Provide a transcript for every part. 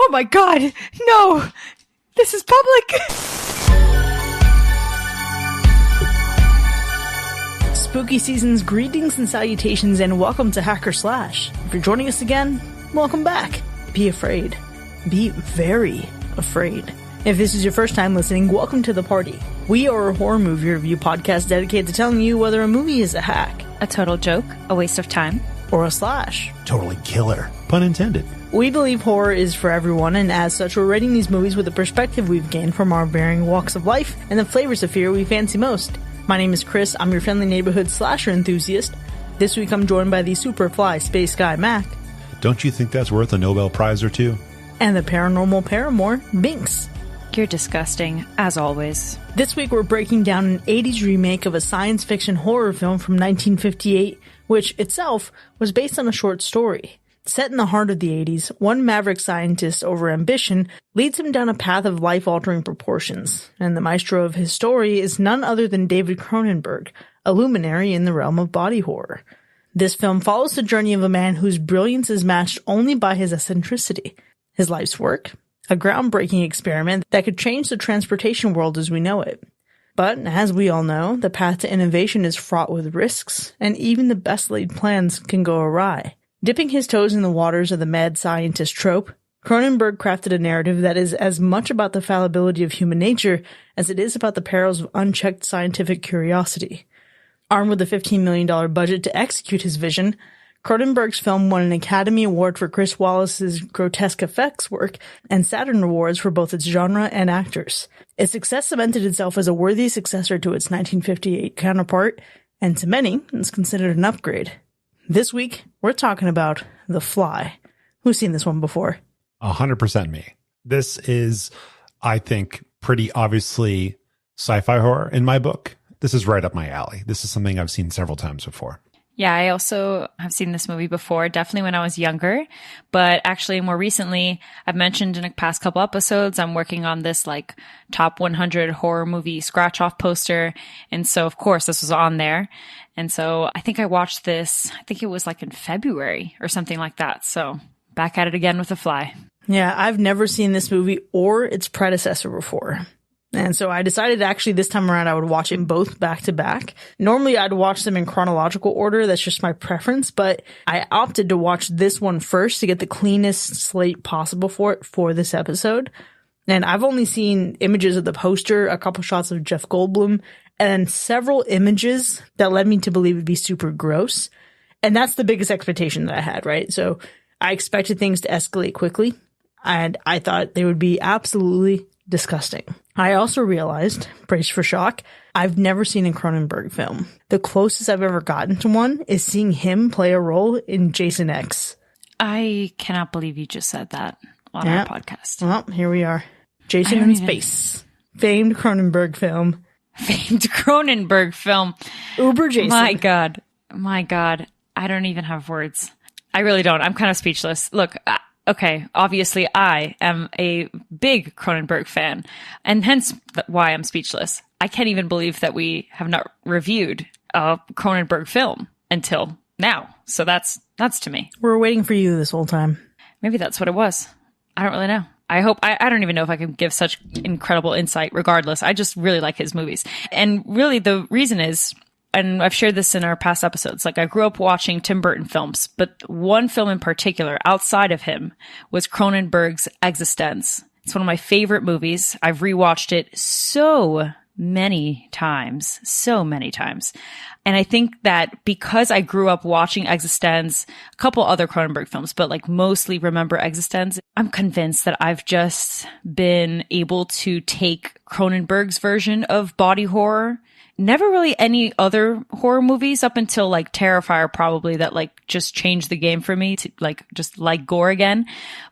Oh my god, no! This is public! Spooky season's greetings and salutations, and welcome to Hacker Slash. If you're joining us again, welcome back. Be afraid. Be very afraid. If this is your first time listening, welcome to the party. We are a horror movie review podcast dedicated to telling you whether a movie is a hack, a total joke, a waste of time, or a slash. Totally killer. Pun intended. We believe horror is for everyone, and as such, we're rating these movies with the perspective we've gained from our varying walks of life and the flavors of fear we fancy most. My name is Chris, I'm your friendly neighborhood slasher enthusiast. This week I'm joined by the Superfly Space Guy Mac. Don't you think that's worth a Nobel Prize or two? And the paranormal paramour, Binks. You're disgusting, as always. This week we're breaking down an 80s remake of a science fiction horror film from 1958, which itself was based on a short story. Set in the heart of the 80s, one maverick scientist over ambition leads him down a path of life-altering proportions, and the maestro of his story is none other than David Cronenberg, a luminary in the realm of body horror. This film follows the journey of a man whose brilliance is matched only by his eccentricity. His life's work? A groundbreaking experiment that could change the transportation world as we know it. But, as we all know, the path to innovation is fraught with risks, and even the best laid plans can go awry. Dipping his toes in the waters of the mad scientist trope, Cronenberg crafted a narrative that is as much about the fallibility of human nature as it is about the perils of unchecked scientific curiosity. Armed with a $15 million budget to execute his vision, Cronenberg's film won an Academy Award for Chris Wallace's grotesque effects work and Saturn Awards for both its genre and actors. Its success cemented itself as a worthy successor to its 1958 counterpart, and to many, is considered an upgrade. This week, we're talking about The Fly. Who's seen this one before? 100% me. This is, I think, pretty obviously sci-fi horror in my book. This is right up my alley. This is something I've seen several times before. Yeah, I also have seen this movie before, definitely when I was younger, but actually more recently, I've mentioned in the past couple episodes, I'm working on this like top 100 horror movie scratch off poster. And so of course this was on there. And so I think I watched this, I think it was like in February or something like that. So back at it again with The Fly. Yeah, I've never seen this movie or its predecessor before. And so I decided actually this time around I would watch them both back to back. Normally I'd watch them in chronological order. That's just my preference. But I opted to watch this one first to get the cleanest slate possible for it for this episode. And I've only seen images of the poster, a couple shots of Jeff Goldblum, and several images that led me to believe it'd be super gross. And that's the biggest expectation that I had, right? So I expected things to escalate quickly. And I thought they would be absolutely disgusting. I also realized, brace for shock, I've never seen a Cronenberg film. The closest I've ever gotten to one is seeing him play a role in Jason X. I cannot believe you just said that on our podcast. Well, here we are. Jason in Space. Famed Cronenberg film. Famed Cronenberg film. Uber Jason. My God. I don't even have words. I really don't. I'm kind of speechless. Look, okay, obviously I am a big Cronenberg fan, and hence why I'm speechless. I can't even believe that we have not reviewed a Cronenberg film until now. So that's to me. We're waiting for you this whole time. Maybe that's what it was. I don't really know. I don't even know if I can give such incredible insight regardless. I just really like his movies. And really the reason is, and I've shared this in our past episodes, like I grew up watching Tim Burton films, but one film in particular outside of him was Cronenberg's Existence. It's one of my favorite movies. I've rewatched it so many times. And I think that because I grew up watching Existence, a couple other Cronenberg films, but like mostly remember Existence, I'm convinced that I've just been able to take Cronenberg's version of body horror. Never really any other horror movies up until like Terrifier probably that like just changed the game for me to like just like gore again.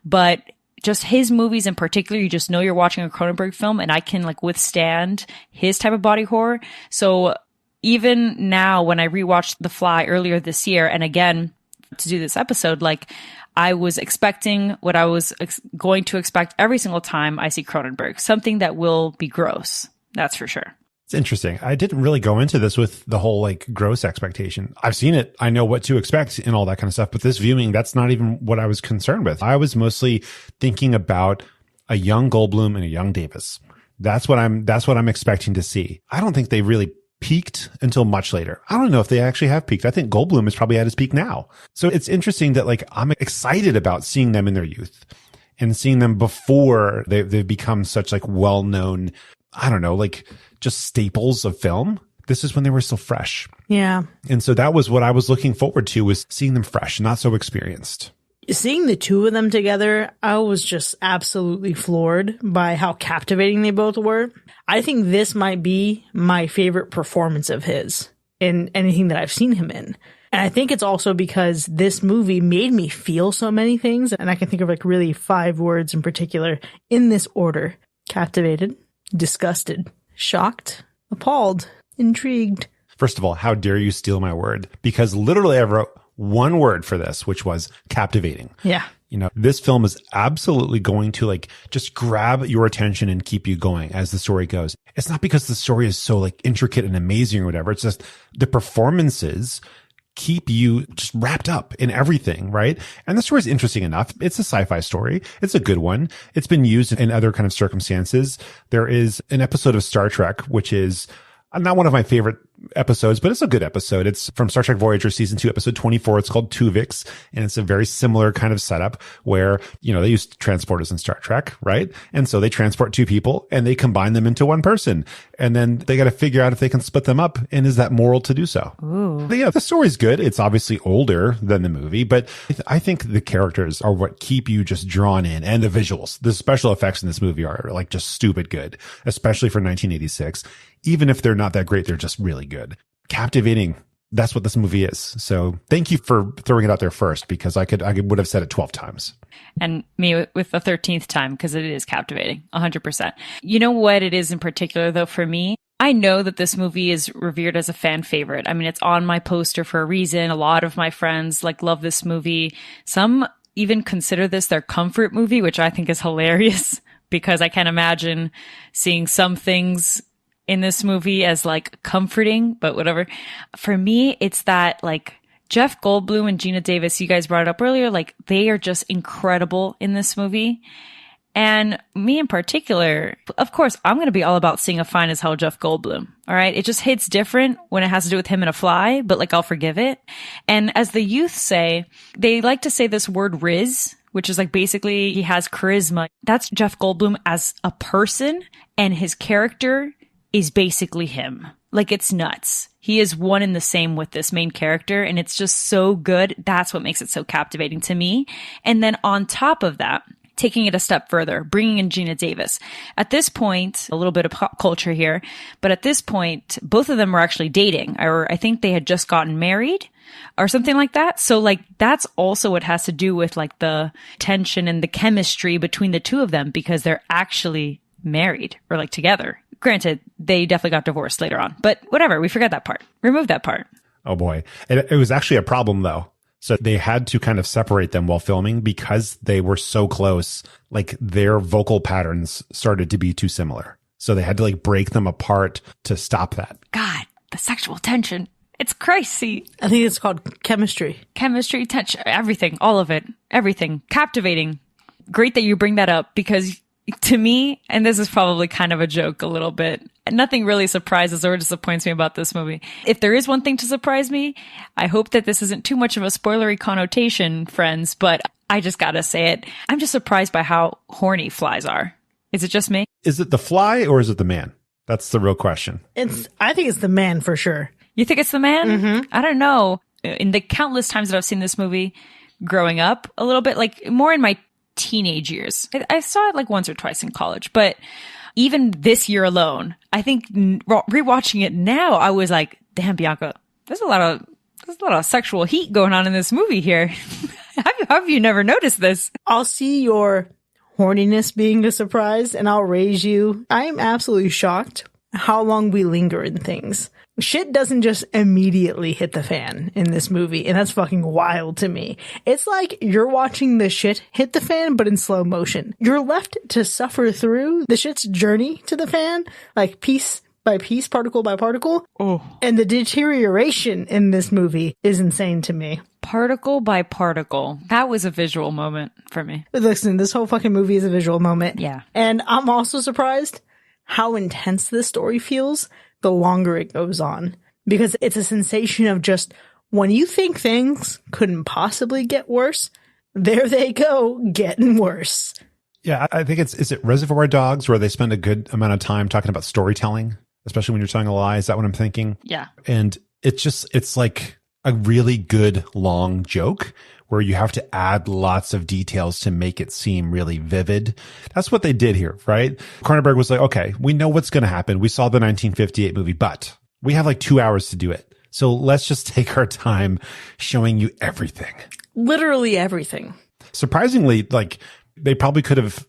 But just his movies in particular, you just know you're watching a Cronenberg film, and I can like withstand his type of body horror. So even now when I rewatched The Fly earlier this year, and again to do this episode, like I was expecting what I was going to expect every single time I see Cronenberg, something that will be gross. That's for sure. It's interesting. I didn't really go into this with the whole like gross expectation. I've seen it. I know what to expect and all that kind of stuff. But this viewing, that's not even what I was concerned with. I was mostly thinking about a young Goldblum and a young Davis. That's what I'm expecting to see. I don't think they really peaked until much later. I don't know if they actually have peaked. I think Goldblum is probably at his peak now. So it's interesting that like I'm excited about seeing them in their youth and seeing them before they've become such like well-known, I don't know, like just staples of film. This is when they were still fresh. Yeah. And so that was what I was looking forward to, was seeing them fresh, not so experienced. Seeing the two of them together, I was just absolutely floored by how captivating they both were. I think this might be my favorite performance of his in anything that I've seen him in. And I think it's also because this movie made me feel so many things. And I can think of like really 5 words in particular in this order: captivated, disgusted, shocked, appalled, intrigued. First of all, how dare you steal my word? Because literally I wrote one word for this, which was captivating. Yeah. You know, this film is absolutely going to like just grab your attention and keep you going as the story goes. It's not because the story is so like intricate and amazing or whatever. It's just the performances keep you just wrapped up in everything, right? And the story is interesting enough. It's a sci-fi story. It's a good one. It's been used in other kind of circumstances. There is an episode of Star Trek, which is not one of my favorite episodes, but it's a good episode. It's from Star Trek Voyager season 2, episode 24. It's called Tuvix. And it's a very similar kind of setup where, you know, they use transporters in Star Trek, right? And so they transport 2 people and they combine them into one person. And then they got to figure out if they can split them up. And is that moral to do so? Ooh. But yeah, the story's good. It's obviously older than the movie, but I think the characters are what keep you just drawn in, and the visuals. The special effects in this movie are like just stupid good, especially for 1986. Even if they're not that great, they're just really good. Captivating. That's what this movie is. So thank you for throwing it out there first, because I would have said it 12 times. And me with the 13th time, because it is captivating, 100%. You know what it is in particular, though, for me? I know that this movie is revered as a fan favorite. I mean, it's on my poster for a reason. A lot of my friends love this movie. Some even consider this their comfort movie, which I think is hilarious, because I can't imagine seeing some things in this movie as comforting, but whatever. For me, it's that Jeff Goldblum and Gina Davis, you guys brought it up earlier, they are just incredible in this movie. And me in particular, of course, I'm going to be all about seeing a fine as hell Jeff Goldblum. All right. It just hits different when it has to do with him and a fly, but I'll forgive it. And as the youth say, they like to say this word Riz, which is basically he has charisma. That's Jeff Goldblum as a person, and his character is basically him. It's nuts. He is one and the same with this main character, and it's just so good. That's what makes it so captivating to me. And then on top of that, taking it a step further, bringing in Gina Davis. At this point, a little bit of pop culture here, but at this point, both of them were actually dating, or I think they had just gotten married or something like that. So that's also what has to do with the tension and the chemistry between the two of them, because they're actually married or together. Granted, they definitely got divorced later on, but whatever. We forgot that part. Remove that part. Oh boy. It was actually a problem though. So they had to kind of separate them while filming because they were so close. Their vocal patterns started to be too similar. So they had to break them apart to stop that. God, the sexual tension. It's crazy. I think it's called chemistry. Chemistry, tension, everything, all of it, everything. Captivating. Great that you bring that up, because to me, and this is probably kind of a joke a little bit, nothing really surprises or disappoints me about this movie. If there is one thing to surprise me, I hope that this isn't too much of a spoilery connotation, friends, but I just gotta say it. I'm just surprised by how horny flies are. Is it just me? Is it the fly or is it the man? That's the real question. I think it's the man for sure. You think it's the man? Mm-hmm. I don't know. In the countless times that I've seen this movie growing up, a little bit, more in my teenage years. I saw it once or twice in college, but even this year alone, I think rewatching it now, I was like, damn, Bianca, there's a lot of sexual heat going on in this movie here. Have you never noticed this? I'll see your horniness being a surprise, and I'll raise you. I am absolutely shocked how long we linger in things. Shit doesn't just immediately hit the fan in this movie, and that's fucking wild to me. It's like you're watching the shit hit the fan, but in slow motion. You're left to suffer through the shit's journey to the fan, piece by piece, particle by particle. Oh. And the deterioration in this movie is insane to me. Particle by particle. That was a visual moment for me. Listen, this whole fucking movie is a visual moment. Yeah. And I'm also surprised how intense this story feels the longer it goes on. Because it's a sensation of just, when you think things couldn't possibly get worse, there they go, getting worse. Yeah, I think is it Reservoir Dogs where they spend a good amount of time talking about storytelling, especially when you're telling a lie? Is that what I'm thinking? Yeah. And it's like a really good long joke where you have to add lots of details to make it seem really vivid. That's what they did here, right? Cronenberg was like, okay, we know what's going to happen. We saw the 1958 movie, but we have like 2 hours to do it. So let's just take our time showing you everything. Literally everything. Surprisingly, like they probably could have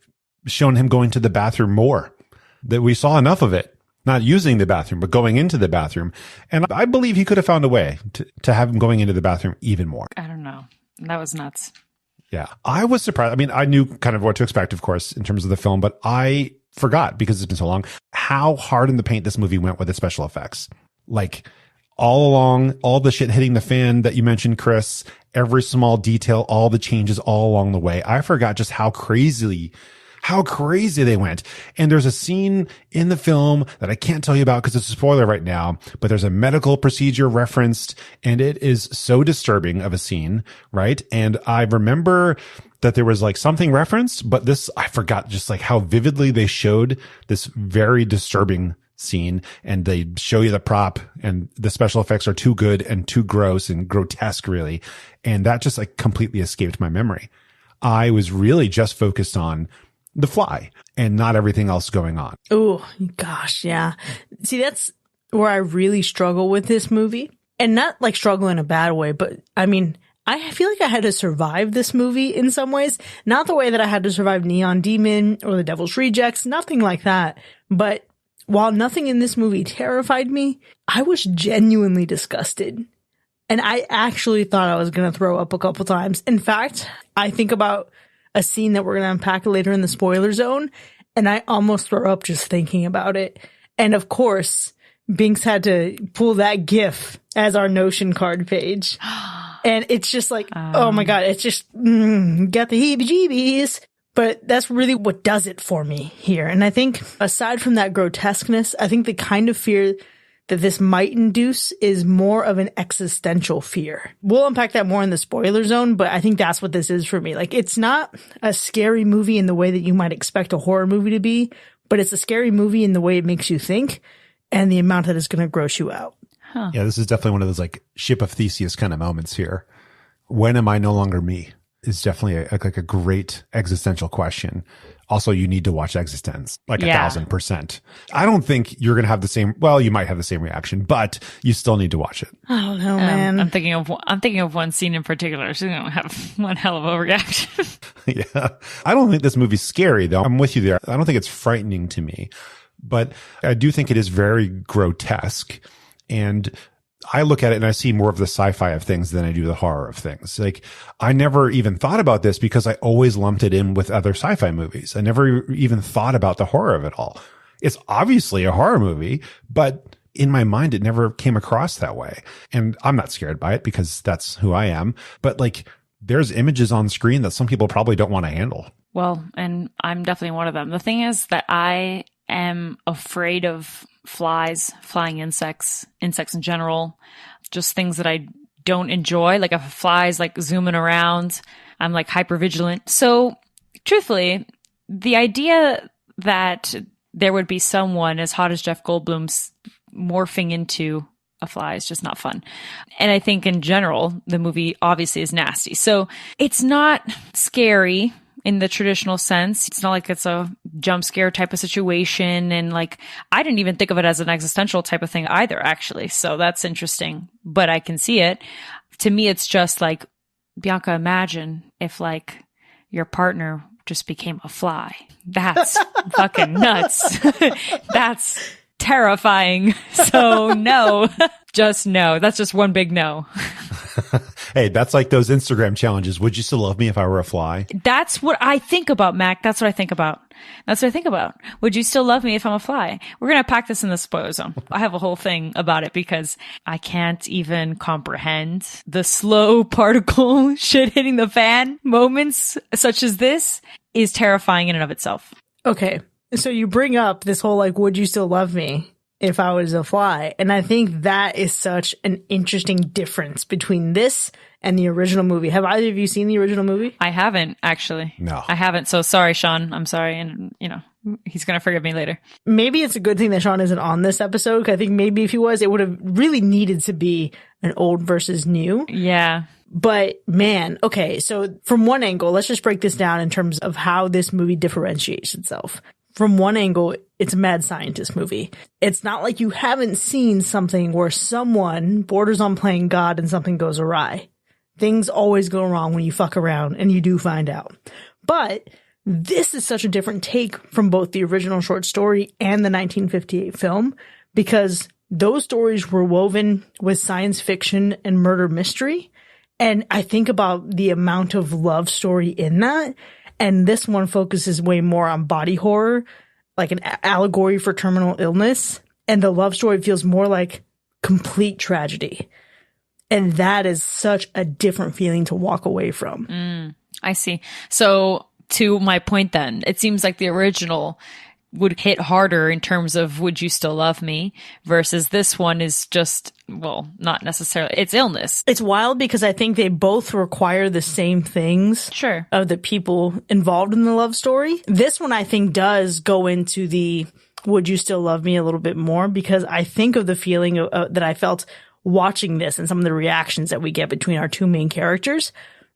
shown him going to the bathroom more. That we saw enough of it, not using the bathroom, but going into the bathroom. And I believe he could have found a way to have him going into the bathroom even more. I don't know. That was nuts. Yeah. I was surprised. I mean, I knew kind of what to expect, of course, in terms of the film, but I forgot, because it's been so long, how hard in the paint this movie went with the special effects. Like all along, all the shit hitting the fan that you mentioned, Chris, every small detail, all the changes all along the way. I forgot just how crazy they went. And there's a scene in the film that I can't tell you about because it's a spoiler right now, but there's a medical procedure referenced, and it is so disturbing of a scene, right? And I remember that there was like something referenced, but I forgot just like how vividly they showed this very disturbing scene, and they show you the prop, and the special effects are too good and too gross and grotesque, really. And that just like completely escaped my memory. I was really just focused on the fly and not everything else going on. Oh, gosh, yeah. See, that's where I really struggle with this movie. And not like struggle in a bad way, but I mean, I feel like I had to survive this movie in some ways. Not the way that I had to survive Neon Demon or The Devil's Rejects, nothing like that. But while nothing in this movie terrified me, I was genuinely disgusted. And I actually thought I was going to throw up a couple times. In fact, I think about a scene that we're going to unpack later in the spoiler zone, and I almost throw up just thinking about it. And of course, Binks had to pull that GIF as our Notion card page. And it's just like, oh my God, it's just, got the heebie-jeebies. But that's really what does it for me here. And I think aside from that grotesqueness, I think the kind of fear that this might induce is more of an existential fear. We'll unpack that more in the spoiler zone, but I think that's what this is for me. Like, it's not a scary movie in the way that you might expect a horror movie to be, but it's a scary movie in the way it makes you think and the amount that it's going to gross you out. Huh. Yeah, this is definitely one of those like Ship of Theseus kind of moments here. When am I no longer me? Is definitely a great existential question. Also, you need to watch Existence, like 1,000%. I don't think you're going to have the same, well, you might have the same reaction, but you still need to watch it. I don't know, man. I'm thinking of one scene in particular. She's going to have one hell of a reaction. Yeah. I don't think this movie's scary, though. I'm with you there. I don't think it's frightening to me, but I do think it is very grotesque. And I look at it and I see more of the sci-fi of things than I do the horror of things. Like, I never even thought about this because I always lumped it in with other sci-fi movies. I never even thought about the horror of it all. It's obviously a horror movie, but in my mind, it never came across that way. And I'm not scared by it because that's who I am. But like, there's images on screen that some people probably don't want to handle. Well, and I'm definitely one of them. The thing is that I am afraid of flies, flying insects in general, just things that I don't enjoy. Like if a fly is like zooming around, I'm like hyper vigilant. So truthfully, the idea that there would be someone as hot as Jeff Goldblum's morphing into a fly is just not fun. And I think in general, the movie obviously is nasty. So it's not scary in the traditional sense. It's not like it's a jump scare type of situation. And like, I didn't even think of it as an existential type of thing either, actually. So that's interesting, but I can see it. To me, it's just like, Bianca, imagine if like your partner just became a fly. That's fucking nuts. That's terrifying. So no, just no. That's just one big no. Hey, that's like those Instagram challenges. Would you still love me if I were a fly? That's what I think about, Mac. That's what I think about. That's what I think about. Would you still love me if I'm a fly? We're going to pack this in the spoiler zone. I have a whole thing about it because I can't even comprehend the slow particle shit hitting the fan moments such as this is terrifying in and of itself. Okay. So you bring up this whole, like, would you still love me if I was a fly? And I think that is such an interesting difference between this and the original movie. Have either of you seen the original movie? I haven't, actually. No. I haven't. So sorry, Sean. I'm sorry. And, he's going to forgive me later. Maybe it's a good thing that Sean isn't on this episode, because I think maybe if he was, it would have really needed to be an old versus new. Yeah. But man, okay. So from one angle, let's just break this down in terms of how this movie differentiates itself. From one angle, it's a mad scientist movie. It's not like you haven't seen something where someone borders on playing God and something goes awry. Things always go wrong when you fuck around, and you do find out. But this is such a different take from both the original short story and the 1958 film, because those stories were woven with science fiction and murder mystery. And I think about the amount of love story in that. And this one focuses way more on body horror, like an allegory for terminal illness. And the love story feels more like complete tragedy. And that is such a different feeling to walk away from. I see. So to my point then, it seems like the original would hit harder in terms of would you still love me versus this one is just, well, not necessarily. It's illness. It's wild because I think they both require the same things Sure. of the people involved in the love story. This one I think does go into the would you still love me a little bit more, because I think of the feeling that I felt watching this and some of the reactions that we get between our two main characters.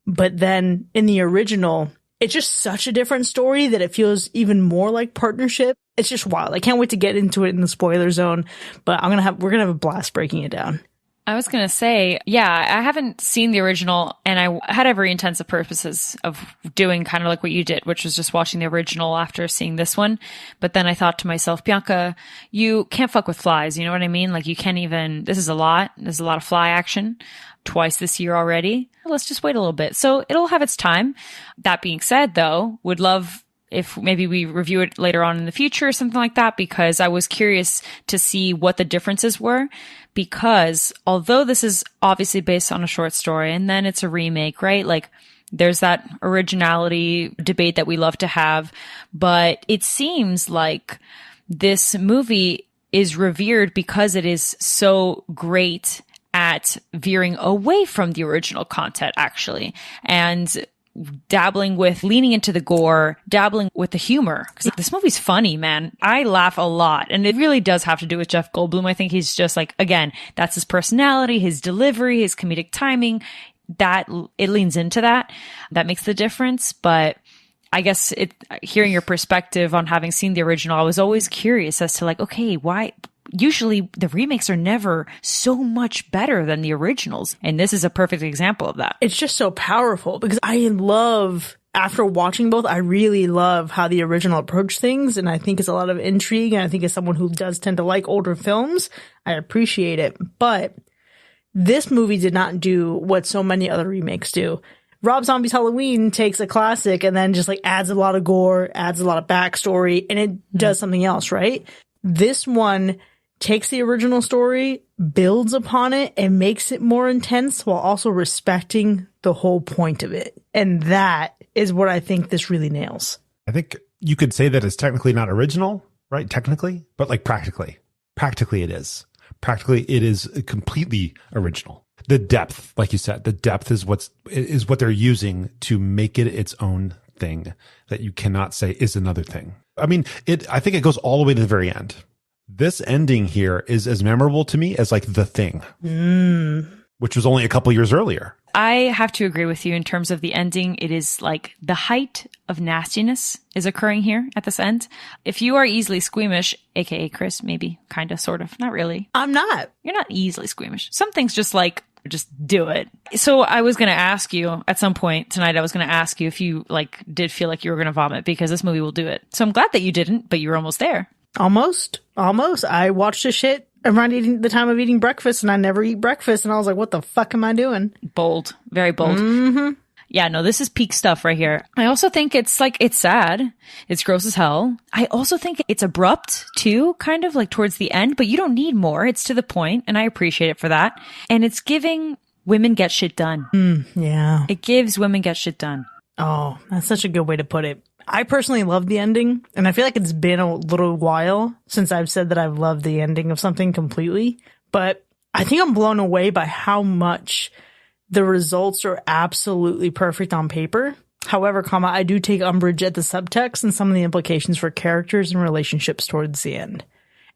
But then in the original, it's just such a different story that it feels even more like partnership. It's just wild. I can't wait to get into it in the spoiler zone, but we're going to have a blast breaking it down. I was going to say, yeah, I haven't seen the original, and I had every intensive purposes of doing kind of like what you did, which was just watching the original after seeing this one. But then I thought to myself, Bianca, you can't fuck with flies. You know what I mean? Like, you can't even, this is a lot. There's a lot of fly action twice this year already. Let's just wait a little bit. So it'll have its time. That being said, though, would love if maybe we review it later on in the future or something like that, because I was curious to see what the differences were. Because although this is obviously based on a short story and then it's a remake, right? Like, there's that originality debate that we love to have, but it seems like this movie is revered because it is so great at veering away from the original content, actually, and dabbling with leaning into the gore, dabbling with the humor. Because this movie's funny, man. I laugh a lot. And it really does have to do with Jeff Goldblum. I think he's just like, again, that's his personality, his delivery, his comedic timing. That it leans into that. That makes the difference. But I guess hearing your perspective on having seen the original, I was always curious as to like, okay, why? Usually the remakes are never so much better than the originals. And this is a perfect example of that. It's just so powerful because after watching both, I really love how the original approached things. And I think it's a lot of intrigue. And I think as someone who does tend to like older films, I appreciate it. But this movie did not do what so many other remakes do. Rob Zombie's Halloween takes a classic and then just like adds a lot of gore, adds a lot of backstory, and it does something else, right? This one takes the original story, builds upon it, and makes it more intense while also respecting the whole point of it. And that is what I think this really nails. I think you could say that it's technically not original, right? Technically, but like practically it is. Practically, it is completely original. The depth, like you said, the depth is what they're using to make it its own thing that you cannot say is another thing. I mean, I think it goes all the way to the very end. This ending here is as memorable to me as like The Thing, which was only a couple years earlier. I have to agree with you in terms of the ending. It is like the height of nastiness is occurring here at this end. If you are easily squeamish, aka Chris, maybe, kind of, sort of, not really. I'm not. You're not easily squeamish. Some things just do it. So I was going to ask you at some point tonight, if you did feel like you were going to vomit, because this movie will do it. So I'm glad that you didn't, but you were almost there. Almost. I watched this shit around the time of eating breakfast, and I never eat breakfast. And I was like, what the fuck am I doing? Bold. Very bold. Mm-hmm. Yeah, no, this is peak stuff right here. I also think it's sad. It's gross as hell. I also think it's abrupt too, kind of like towards the end, but you don't need more. It's to the point, and I appreciate it for that. And it's giving women get shit done. Yeah. It gives women get shit done. Oh, that's such a good way to put it. I personally love the ending, and I feel like it's been a little while since I've said that I've loved the ending of something completely, but I think I'm blown away by how much the results are absolutely perfect on paper. However, I do take umbrage at the subtext and some of the implications for characters and relationships towards the end.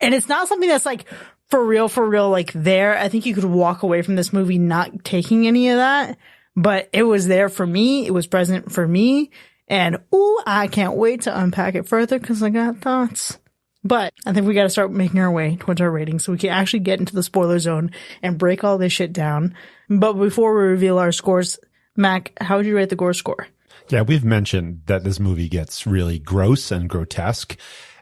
And it's not something that's like for real, like there. I think you could walk away from this movie not taking any of that, but it was there for me. It was present for me. And I can't wait to unpack it further because I got thoughts. But I think we got to start making our way towards our rating so we can actually get into the spoiler zone and break all this shit down. But before we reveal our scores, Mac, how would you rate the gore score? Yeah, we've mentioned that this movie gets really gross and grotesque.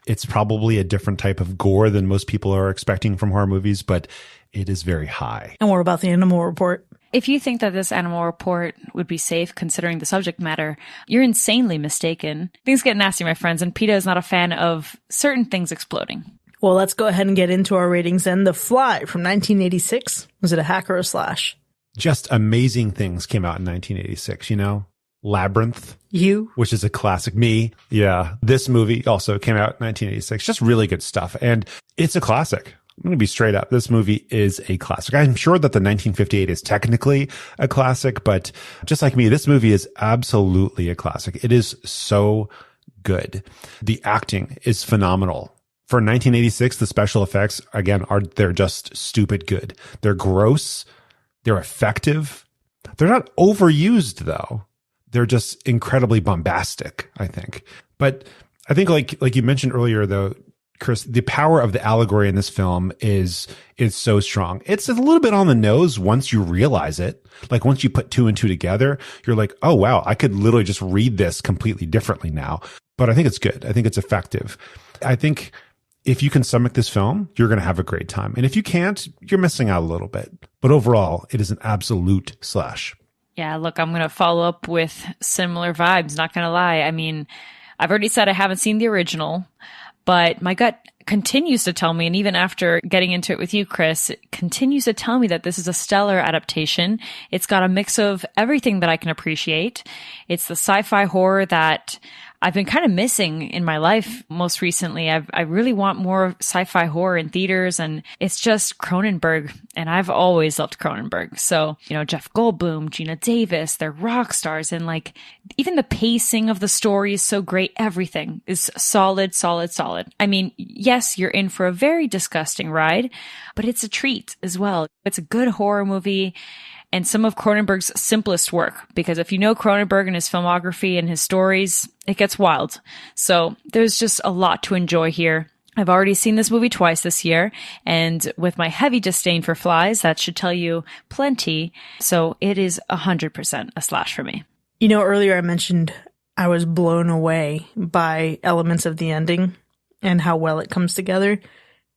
It's probably a different type of gore than most people are expecting from horror movies, but it is very high. And what about the animal report? If you think that this animal report would be safe considering the subject matter, you're insanely mistaken. Things get nasty, my friends, and PETA is not a fan of certain things exploding. Well, let's go ahead and get into our ratings then. The Fly from 1986. Was it a hack or a slash? Just amazing things came out in 1986, Labyrinth. Which is a classic. Me. Yeah. This movie also came out in 1986. Just really good stuff. And it's a classic. I'm going to be straight up. This movie is a classic. I'm sure that the 1958 is technically a classic, but just like me, this movie is absolutely a classic. It is so good. The acting is phenomenal. For 1986, the special effects, again, they're just stupid good. They're gross. They're effective. They're not overused though. They're just incredibly bombastic, I think. But I think like you mentioned earlier though, Chris, the power of the allegory in this film is so strong. It's a little bit on the nose once you realize it. Like once you put two and two together, you're like, oh, wow, I could literally just read this completely differently now. But I think it's good. I think it's effective. I think if you can stomach this film, you're going to have a great time. And if you can't, you're missing out a little bit. But overall, it is an absolute slash. Yeah, look, I'm going to follow up with similar vibes. Not going to lie. I mean, I've already said I haven't seen the original. But my gut continues to tell me, and even after getting into it with you, Chris, it continues to tell me that this is a stellar adaptation. It's got a mix of everything that I can appreciate. It's the sci-fi horror that I've been kind of missing in my life most recently. I really want more sci-fi horror in theaters, and it's just Cronenberg, and I've always loved Cronenberg. So, Jeff Goldblum, Gina Davis, they're rock stars, and like even the pacing of the story is so great. Everything is solid. I mean, yes, you're in for a very disgusting ride, but it's a treat as well. It's a good horror movie. And some of Cronenberg's simplest work, because if you know Cronenberg and his filmography and his stories, it gets wild. So there's just a lot to enjoy here. I've already seen this movie twice this year, and with my heavy disdain for flies, that should tell you plenty. So it is 100% a slash for me. Earlier I mentioned I was blown away by elements of the ending and how well it comes together.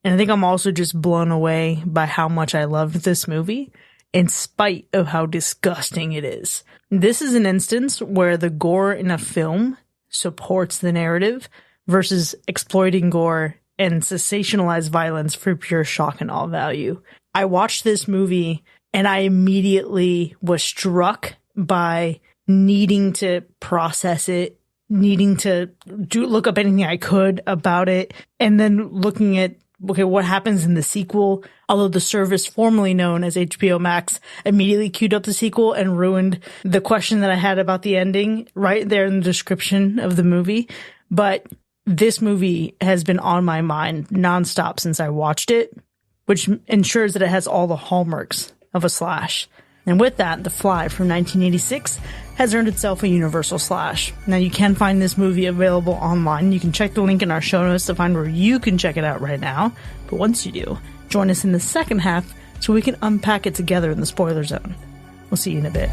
And I think I'm also just blown away by how much I loved this movie, in spite of how disgusting it is. This is an instance where the gore in a film supports the narrative versus exploiting gore and sensationalized violence for pure shock and awe value. I watched this movie and I immediately was struck by needing to process it, needing to look up anything I could about it, and then looking at what happens in the sequel? Although the service formerly known as HBO Max immediately queued up the sequel and ruined the question that I had about the ending right there in the description of the movie. But this movie has been on my mind nonstop since I watched it, which ensures that it has all the hallmarks of a slash. And with that, The Fly from 1986 has earned itself a universal slash. Now, you can find this movie available online. You can check the link in our show notes to find where you can check it out right now. But once you do, join us in the second half so we can unpack it together in the spoiler zone. We'll see you in a bit.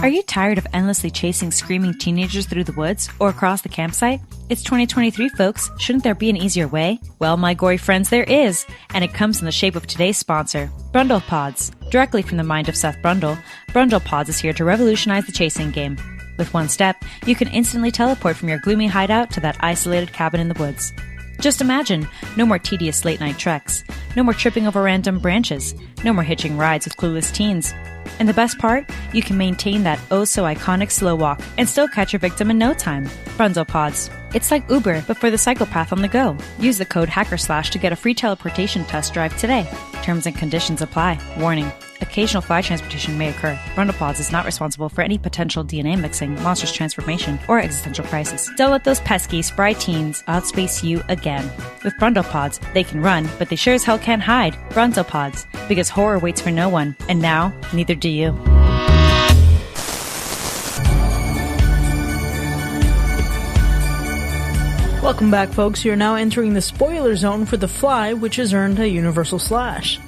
Are Are you tired of endlessly chasing screaming teenagers through the woods or across the campsite? It's 2023, folks. Shouldn't there be an easier way? Well, my gory friends, there is. And it comes in the shape of today's sponsor, Brundle Pods. Directly from the mind of Seth Brundle, Brundle Pods is here to revolutionize the chasing game. With one step, you can instantly teleport from your gloomy hideout to that isolated cabin in the woods. Just imagine, no more tedious late-night treks, no more tripping over random branches, no more hitching rides with clueless teens. And the best part? You can maintain that oh-so-iconic slow walk and still catch your victim in no time. Brundle Pods. It's like Uber, but for the psychopath on the go. Use the code HackerSlash to get a free teleportation test drive today. Terms and conditions apply. Warning. Occasional fly transportation may occur. Brundle Pods is not responsible for any potential DNA mixing, monstrous transformation, or existential crisis. Don't let those pesky, spry teens outspace you again. With Brundle Pods, they can run, but they sure as hell can't hide. Brundle Pods, because horror waits for no one, and now, neither do you. Welcome back, folks. You're now entering the spoiler zone for The Fly, which has earned a Universal Slash.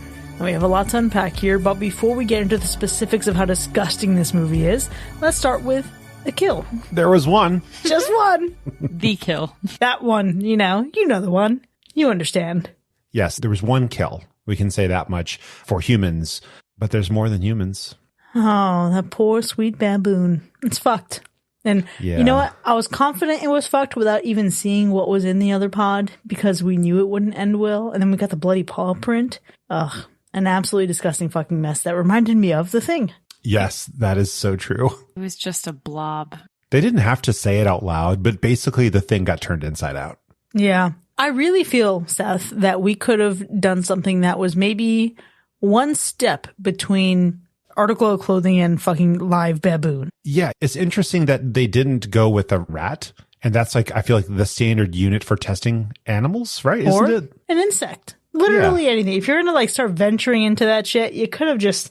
We have a lot to unpack here, but before we get into the specifics of how disgusting this movie is, let's start with a kill. There was one. Just one. The kill. That one, you know the one. You understand. Yes, there was one kill. We can say that much for humans, but there's more than humans. Oh, that poor sweet baboon. It's fucked. And You know what? I was confident it was fucked without even seeing what was in the other pod because we knew it wouldn't end well. And then we got the bloody paw print. Ugh. An absolutely disgusting fucking mess that reminded me of The Thing. Yes, that is so true. It was just a blob. They didn't have to say it out loud, but basically the thing got turned inside out. Yeah. I really feel, Seth, that we could have done something that was maybe one step between article of clothing and fucking live baboon. Yeah, it's interesting that they didn't go with a rat. And that's like, I feel like the standard unit for testing animals, right? Or Isn't it? An insect. Literally anything. If you're going to start venturing into that shit, you could have just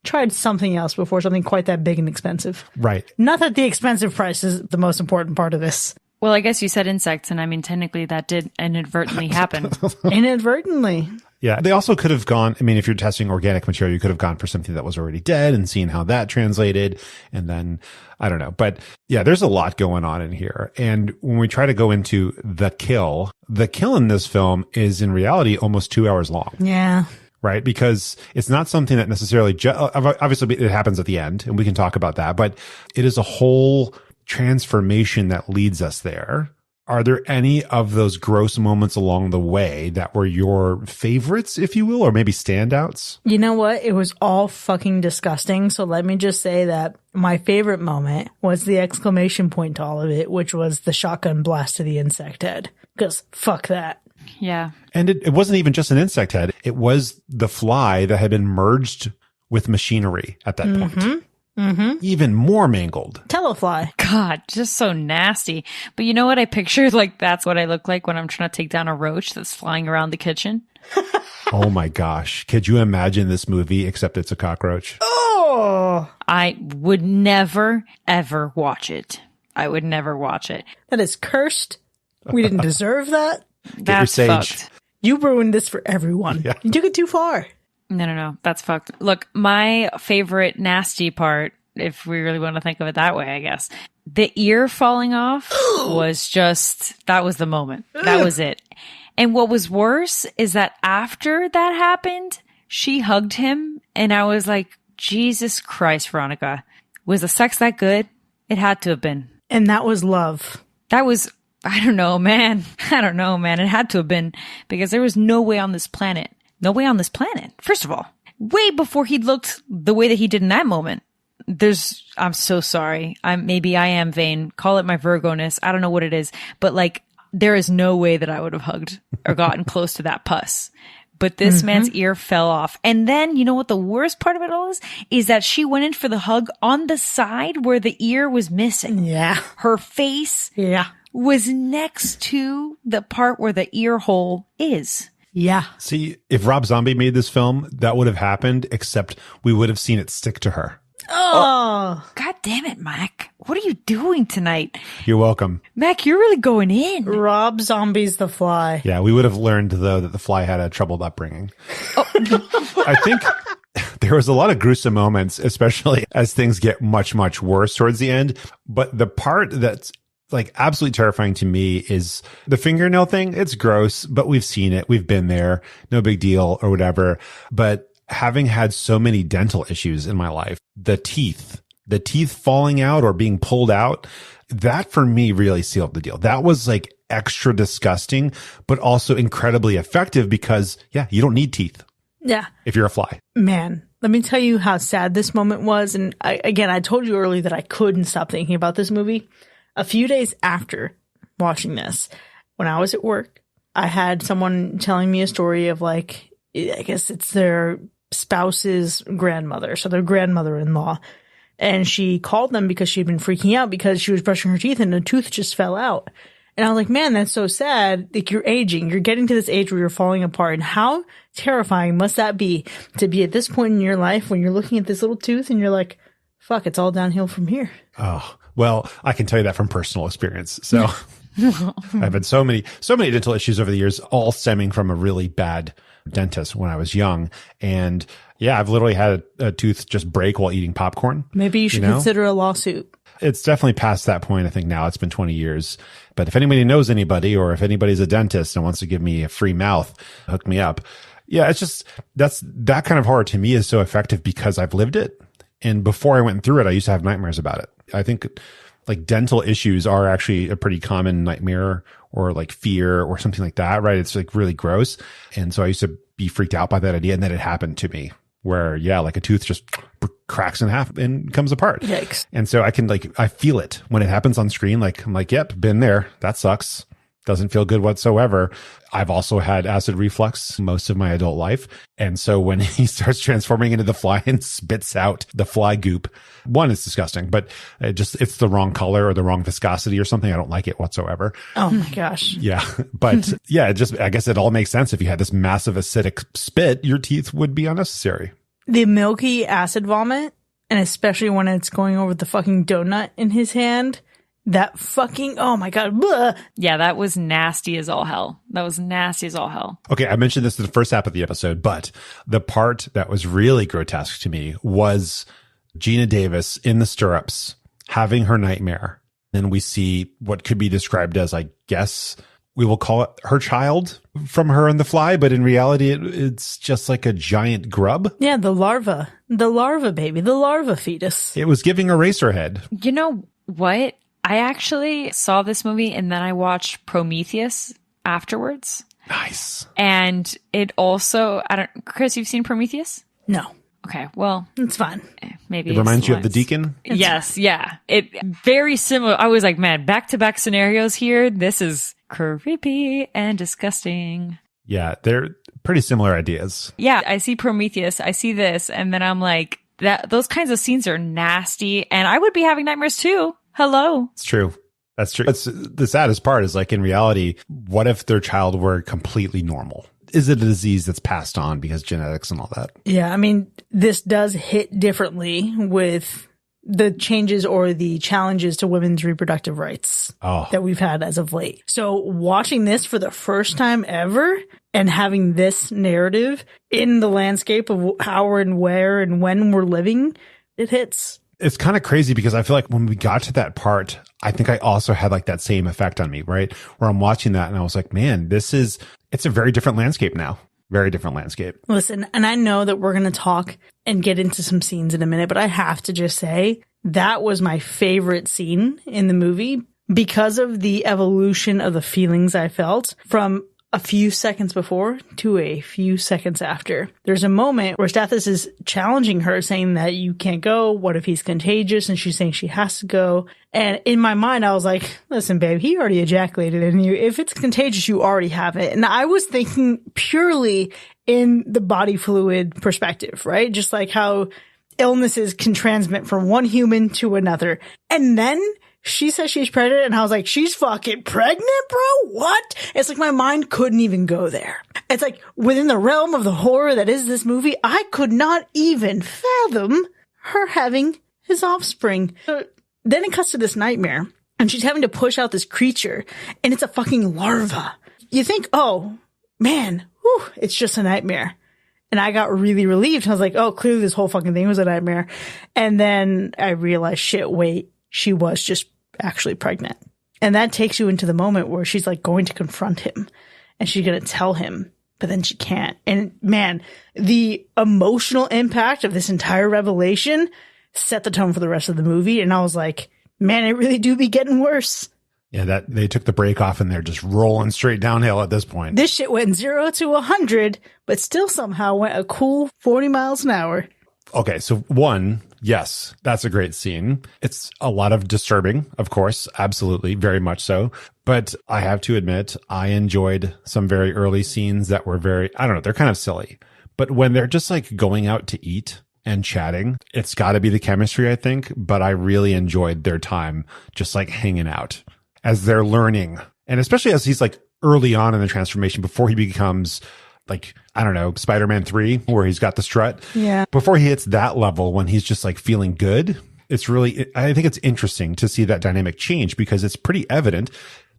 tried something else before something quite that big and expensive. Right. Not that the expensive price is the most important part of this. Well, I guess you said insects, and I mean, technically that did inadvertently happen. Inadvertently. Yeah. They also could have gone, I mean, if you're testing organic material, you could have gone for something that was already dead and seen how that translated. And then, I don't know. But yeah, there's a lot going on in here. And when we try to go into the kill in this film is in reality almost 2 hours long. Yeah. Right? Because it's not something that necessarily, obviously it happens at the end and we can talk about that, but it is a whole transformation that leads us there. Are there any of those gross moments along the way that were your favorites, if you will, or maybe standouts? You know what? It was all fucking disgusting. So let me just say that my favorite moment was the exclamation point to all of it, which was the shotgun blast to the insect head. Because fuck that. Yeah. And it wasn't even just an insect head. It was the fly that had been merged with machinery at that point. Mm-hmm. Even more mangled. Telefly. God, just so nasty. But you know what I pictured? Like, that's what I look like when I'm trying to take down a roach that's flying around the kitchen. Oh my gosh. Could you imagine this movie except it's a cockroach? Oh! I would never, ever watch it. I would never watch it. That is cursed. We didn't deserve that. That's fucked. You ruined this for everyone. Yeah. You took it too far. No. That's fucked. Look, my favorite nasty part, if we really want to think of it that way, I guess, the ear falling off was just, that was the moment. That was it. And what was worse is that after that happened, she hugged him and I was like, Jesus Christ, Veronica, was the sex that good? It had to have been. And that was love. That was, I don't know, man. It had to have been because there was no way on this planet. No way on this planet. First of all, way before he looked the way that he did in that moment. I'm so sorry. Maybe I am vain. Call it my Virgo-ness. I don't know what it is. But like, there is no way that I would have hugged or gotten close to that pus. But this man's ear fell off. And then, you know what the worst part of it all is that she went in for the hug on the side where the ear was missing. Yeah. Her face was next to the part where the ear hole is. Yeah. See, if Rob Zombie made this film, that would have happened, except we would have seen it stick to her. Oh. God damn it, Mac. What are you doing tonight? You're welcome. Mac, you're really going in. Rob Zombie's The Fly. Yeah, we would have learned, though, that the fly had a troubled upbringing. Oh. I think there was a lot of gruesome moments, especially as things get much, much worse towards the end. But the part that's like absolutely terrifying to me is the fingernail thing. It's gross, but we've seen it. We've been there. No big deal or whatever. But having had so many dental issues in my life, the teeth falling out or being pulled out, that for me really sealed the deal. That was like extra disgusting, but also incredibly effective because, yeah, you don't need teeth. Yeah. If you're a fly. Man, let me tell you how sad this moment was. And I told you earlier that I couldn't stop thinking about this movie. A few days after watching this, when I was at work, I had someone telling me a story of like, I guess it's their spouse's grandmother, so their grandmother-in-law. And she called them because she'd been freaking out because she was brushing her teeth and a tooth just fell out. And I was like, man, that's so sad. Like, you're aging. You're getting to this age where you're falling apart. And how terrifying must that be to be at this point in your life when you're looking at this little tooth and you're like, fuck, it's all downhill from here. Oh, well, I can tell you that from personal experience. So I've had so many dental issues over the years, all stemming from a really bad dentist when I was young. And yeah, I've literally had a tooth just break while eating popcorn. Maybe you should consider a lawsuit. It's definitely past that point. I think now it's been 20 years. But if anybody knows anybody, or if anybody's a dentist and wants to give me a free mouth, hook me up. Yeah, it's just, that kind of horror to me is so effective because I've lived it. And before I went through it, I used to have nightmares about it. I think like dental issues are actually a pretty common nightmare or like fear or something like that, right? It's like really gross. And so I used to be freaked out by that idea. And then it happened to me where, yeah, like a tooth just cracks in half and comes apart. Yikes. And so I feel it when it happens on screen. Like, I'm like, yep, been there. That sucks. Doesn't feel good whatsoever. I've also had acid reflux most of my adult life. And so when he starts transforming into the fly and spits out the fly goop, one, is disgusting, but it's the wrong color or the wrong viscosity or something. I don't like it whatsoever. Oh my gosh. Yeah. But yeah, I guess it all makes sense. If you had this massive acidic spit, your teeth would be unnecessary. The milky acid vomit, and especially when it's going over the fucking donut in his hand, that fucking, oh my God. Bleh. Yeah, that was nasty as all hell. Okay, I mentioned this in the first half of the episode, but the part that was really grotesque to me was Gina Davis in the stirrups having her nightmare. And we see what could be described as, I guess, we will call it her child from her and the fly, but in reality, it's just like a giant grub. Yeah, the larva baby, the larva fetus. It was giving Eraserhead. You know what? I actually saw this movie and then I watched Prometheus afterwards. Nice. And it also, Chris, you've seen Prometheus? No. Okay, well. It's fine. Maybe it reminds you of the Deacon? Yes, yeah. It very similar. I was like, man, back-to-back scenarios here. This is creepy and disgusting. Yeah, they're pretty similar ideas. Yeah, I see Prometheus, I see this, and then I'm like, those kinds of scenes are nasty, and I would be having nightmares too. Hello. It's true. That's true. That's the saddest part is, like, in reality, what if their child were completely normal? Is it a disease that's passed on because genetics and all that? Yeah, I mean, this does hit differently with the changes or the challenges to women's reproductive rights that we've had as of late. So watching this for the first time ever and having this narrative in the landscape of how and where and when we're living, it hits. It's kind of crazy because I feel like when we got to that part, I think I also had like that same effect on me, right? Where I'm watching that and I was like, man, it's a very different landscape now. Very different landscape. Listen, and I know that we're going to talk and get into some scenes in a minute, but I have to just say that was my favorite scene in the movie because of the evolution of the feelings I felt from a few seconds before to a few seconds after. There's a moment where Stathis is challenging her, saying that you can't go. What if he's contagious? And she's saying she has to go. And in my mind, I was like, listen, babe, he already ejaculated in you. If it's contagious, you already have it. And I was thinking purely in the body fluid perspective, right? Just like how illnesses can transmit from one human to another. And then she says she's pregnant, and I was like, she's fucking pregnant, bro? What? It's like my mind couldn't even go there. It's like within the realm of the horror that is this movie, I could not even fathom her having his offspring. So then it cuts to this nightmare, and she's having to push out this creature, and it's a fucking larva. You think, oh, man, whew, it's just a nightmare. And I got really relieved. I was like, oh, clearly this whole fucking thing was a nightmare. And then I realized, shit, wait, she was just actually pregnant. And that takes you into the moment where she's like going to confront him and she's going to tell him, but then she can't. And man, the emotional impact of this entire revelation set the tone for the rest of the movie. And I was like, man, it really do be getting worse. Yeah, that they took the brake off and they're just rolling straight downhill at this point. This shit went 0 to 100, but still somehow went a cool 40 miles an hour. Okay, so one, yes, that's a great scene. It's a lot of disturbing, of course, absolutely, very much so. But I have to admit, I enjoyed some very early scenes that were very, I don't know, they're kind of silly. But when they're just like going out to eat and chatting, it's got to be the chemistry, I think. But I really enjoyed their time just like hanging out as they're learning. And especially as he's like early on in the transformation before he becomes like, I don't know, Spider-Man 3, where he's got the strut. Yeah. Before he hits that level, when he's just like feeling good, it's really, I think it's interesting to see that dynamic change because it's pretty evident.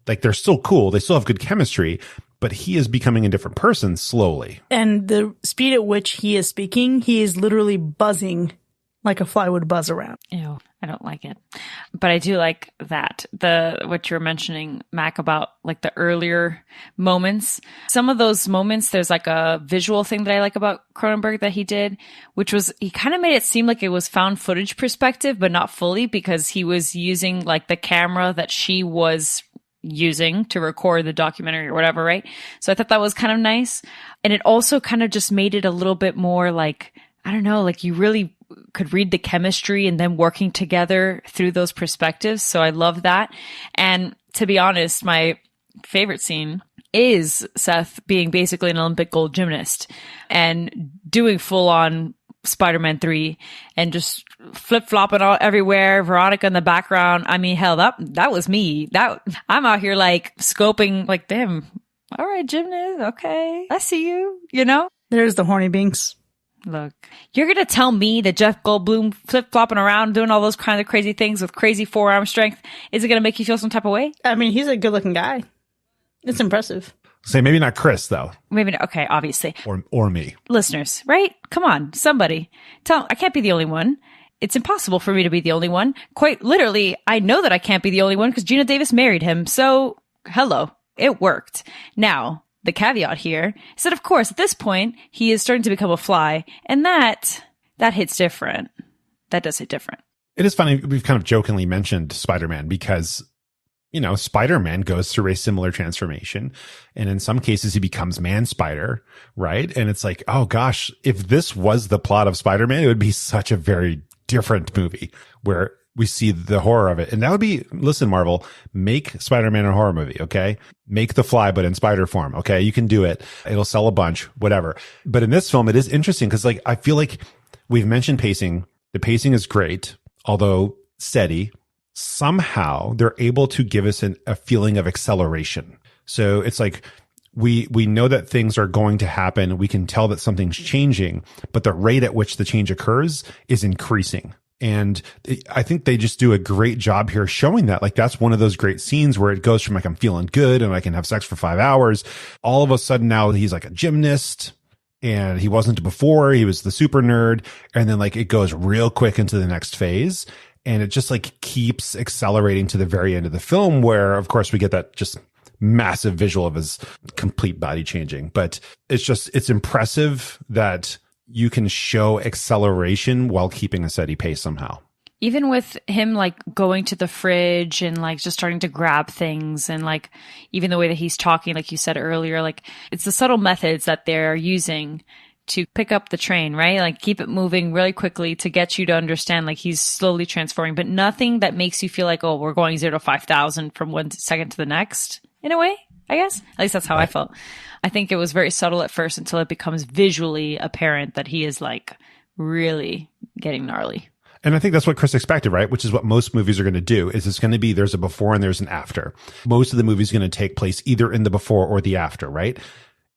Like they're still cool. They still have good chemistry, but he is becoming a different person slowly. And the speed at which he is speaking, he is literally buzzing like a fly would buzz around. Ew, I don't like it. But I do like that. What you were mentioning, Mac, about like the earlier moments. Some of those moments, there's like a visual thing that I like about Cronenberg that he did, which was he kind of made it seem like it was found footage perspective, but not fully because he was using like the camera that she was using to record the documentary or whatever, right? So I thought that was kind of nice. And it also kind of just made it a little bit more like, I don't know, like you really could read the chemistry and then working together through those perspectives. So I love that. And to be honest, my favorite scene is Seth being basically an Olympic gold gymnast and doing full on Spider-Man 3 and just flip-flopping all everywhere. Veronica in the background. I mean, hell, that was me. I'm out here like scoping like, damn, all right, gymnast. Okay. I see you, you know? There's the horny binks. Look, you're going to tell me that Jeff Goldblum flip-flopping around doing all those kinds of crazy things with crazy forearm strength is it going to make you feel some type of way? I mean, he's a good-looking guy. It's impressive. Say maybe not Chris though. Maybe not. Okay, obviously. Or me. Listeners, right? Come on, somebody. I can't be the only one. It's impossible for me to be the only one. Quite literally, I know that I can't be the only one because Gina Davis married him. So, hello. It worked. Now, the caveat here is that, of course, at this point, he is starting to become a fly, and that hits different. That does hit different. It is funny. We've kind of jokingly mentioned Spider-Man because, you know, Spider-Man goes through a similar transformation, and in some cases, he becomes Man-Spider, right? And it's like, oh gosh, if this was the plot of Spider-Man, it would be such a very different movie where we see the horror of it. And that would be, listen, Marvel, make Spider-Man a horror movie, okay? Make The Fly, but in spider form, okay? You can do it. It'll sell a bunch, whatever. But in this film, it is interesting because, like, I feel like we've mentioned pacing. The pacing is great, although steady. Somehow, they're able to give us a feeling of acceleration. So it's like we know that things are going to happen. We can tell that something's changing, but the rate at which the change occurs is increasing. And I think they just do a great job here showing that. Like, that's one of those great scenes where it goes from like, I'm feeling good and I can have sex for 5 hours. All of a sudden now he's like a gymnast and he wasn't before. He was the super nerd. And then like it goes real quick into the next phase. And it just like keeps accelerating to the very end of the film where, of course, we get that just massive visual of his complete body changing. But it's impressive that you can show acceleration while keeping a steady pace somehow. Even with him like going to the fridge and like just starting to grab things and like even the way that he's talking, like you said earlier, like it's the subtle methods that they're using to pick up the train, right? Like keep it moving really quickly to get you to understand like he's slowly transforming, but nothing that makes you feel like, oh, we're going 0 to 5,000 from 1 second to the next in a way, I guess. At least that's how I felt. I think it was very subtle at first until it becomes visually apparent that he is like really getting gnarly. And I think that's what Chris expected, right? Which is what most movies are going to do, is it's going to be, there's a before and there's an after. Most of the movies are going to take place either in the before or the after, right?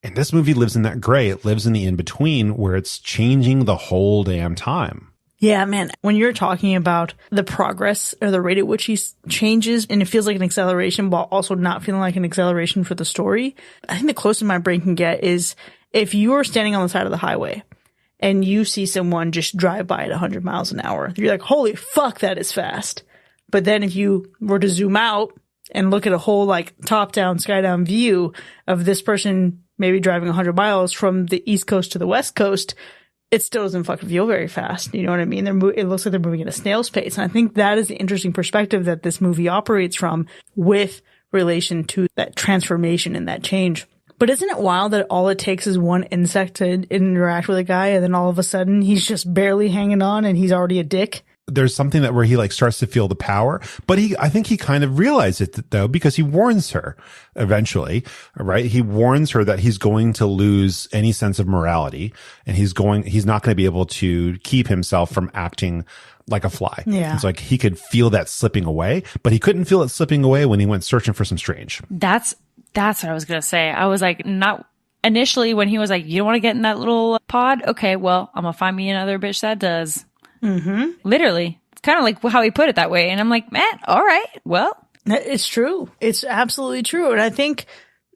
And this movie lives in that gray. It lives in the in-between where it's changing the whole damn time. Yeah, man. When you're talking about the progress or the rate at which he changes and it feels like an acceleration while also not feeling like an acceleration for the story, I think the closest my brain can get is if you are standing on the side of the highway and you see someone just drive by at 100 miles an hour, you're like, holy fuck, that is fast. But then if you were to zoom out and look at a whole like top down, sky down view of this person maybe driving 100 miles from the East Coast to the West Coast, it still doesn't fucking feel very fast. You know what I mean? It looks like they're moving at a snail's pace. And I think that is the interesting perspective that this movie operates from with relation to that transformation and that change. But isn't it wild that all it takes is one insect to interact with a guy and then all of a sudden he's just barely hanging on and he's already a dick? There's something that where he like starts to feel the power, but I think he kind of realized it though, because he warns her eventually, right? He warns her that he's going to lose any sense of morality and he's not going to be able to keep himself from acting like a fly. Yeah. It's like he could feel that slipping away, but he couldn't feel it slipping away when he went searching for some strange. That's what I was going to say. I was like, not initially when he was like, you don't want to get in that little pod? Okay, well, I'm going to find me another bitch that does. Mm-hmm. Literally. It's kind of like how he put it that way. And I'm like, man, all right, well. It's true. It's absolutely true. And I think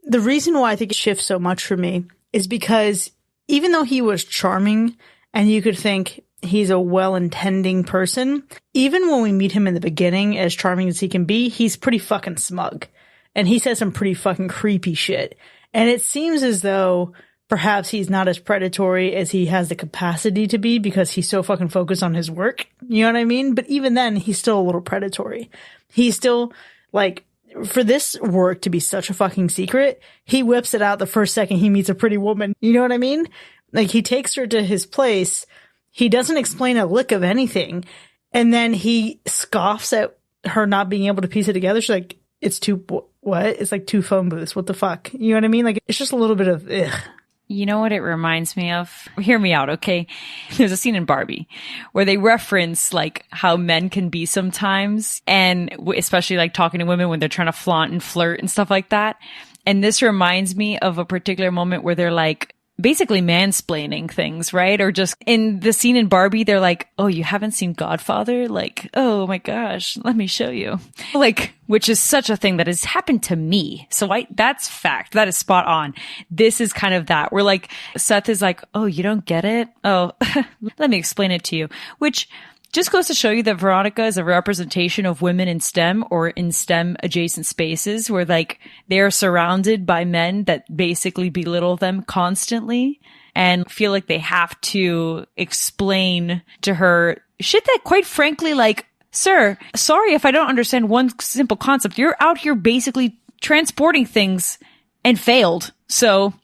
the reason why I think it shifts so much for me is because even though he was charming and you could think he's a well-intending person, even when we meet him in the beginning, as charming as he can be, he's pretty fucking smug. And he says some pretty fucking creepy shit. And it seems as though perhaps he's not as predatory as he has the capacity to be because he's so fucking focused on his work. You know what I mean? But even then, he's still a little predatory. He's still like, for this work to be such a fucking secret, he whips it out the first second he meets a pretty woman. You know what I mean? Like, he takes her to his place. He doesn't explain a lick of anything. And then he scoffs at her not being able to piece it together. She's like, it's two, what? It's like 2 phone booths. What the fuck? You know what I mean? Like, it's just a little bit of, ugh. You know what it reminds me of? Hear me out, okay? There's a scene in Barbie where they reference like how men can be sometimes, and especially like talking to women when they're trying to flaunt and flirt and stuff like that. And this reminds me of a particular moment where they're like basically mansplaining things, right? Or just in the scene in Barbie, they're like, oh, you haven't seen Godfather? Like, oh my gosh, let me show you. Like, which is such a thing that has happened to me. So that's fact. That is spot on. This is kind of that. Where like, Seth is like, oh, you don't get it? Oh, let me explain it to you. Which just goes to show you that Veronica is a representation of women in STEM or in STEM adjacent spaces where like they are surrounded by men that basically belittle them constantly and feel like they have to explain to her shit that quite frankly, like, sir, sorry if I don't understand one simple concept. You're out here basically transporting things and failed. So,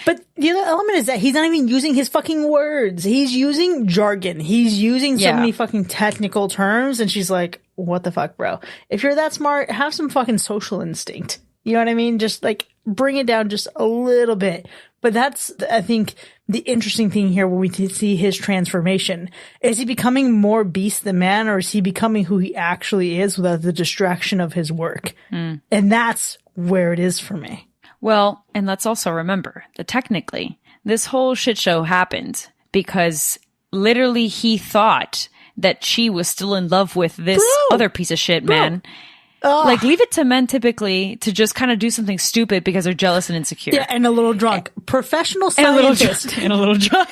but the other element is that he's not even using his fucking words. He's using jargon. He's using so many fucking technical terms. And she's like, what the fuck, bro? If you're that smart, have some fucking social instinct. You know what I mean? Just like bring it down just a little bit. But that's, I think, the interesting thing here when we see his transformation. Is he becoming more beast than man, or is he becoming who he actually is without the distraction of his work? And that's where it is for me. Well, and let's also remember that technically this whole shit show happened because literally he thought that she was still in love with this other piece of shit man. Like, leave it to men typically to just kind of do something stupid because they're jealous and insecure. Yeah, and a little drunk. Professional scientist. And a little drunk.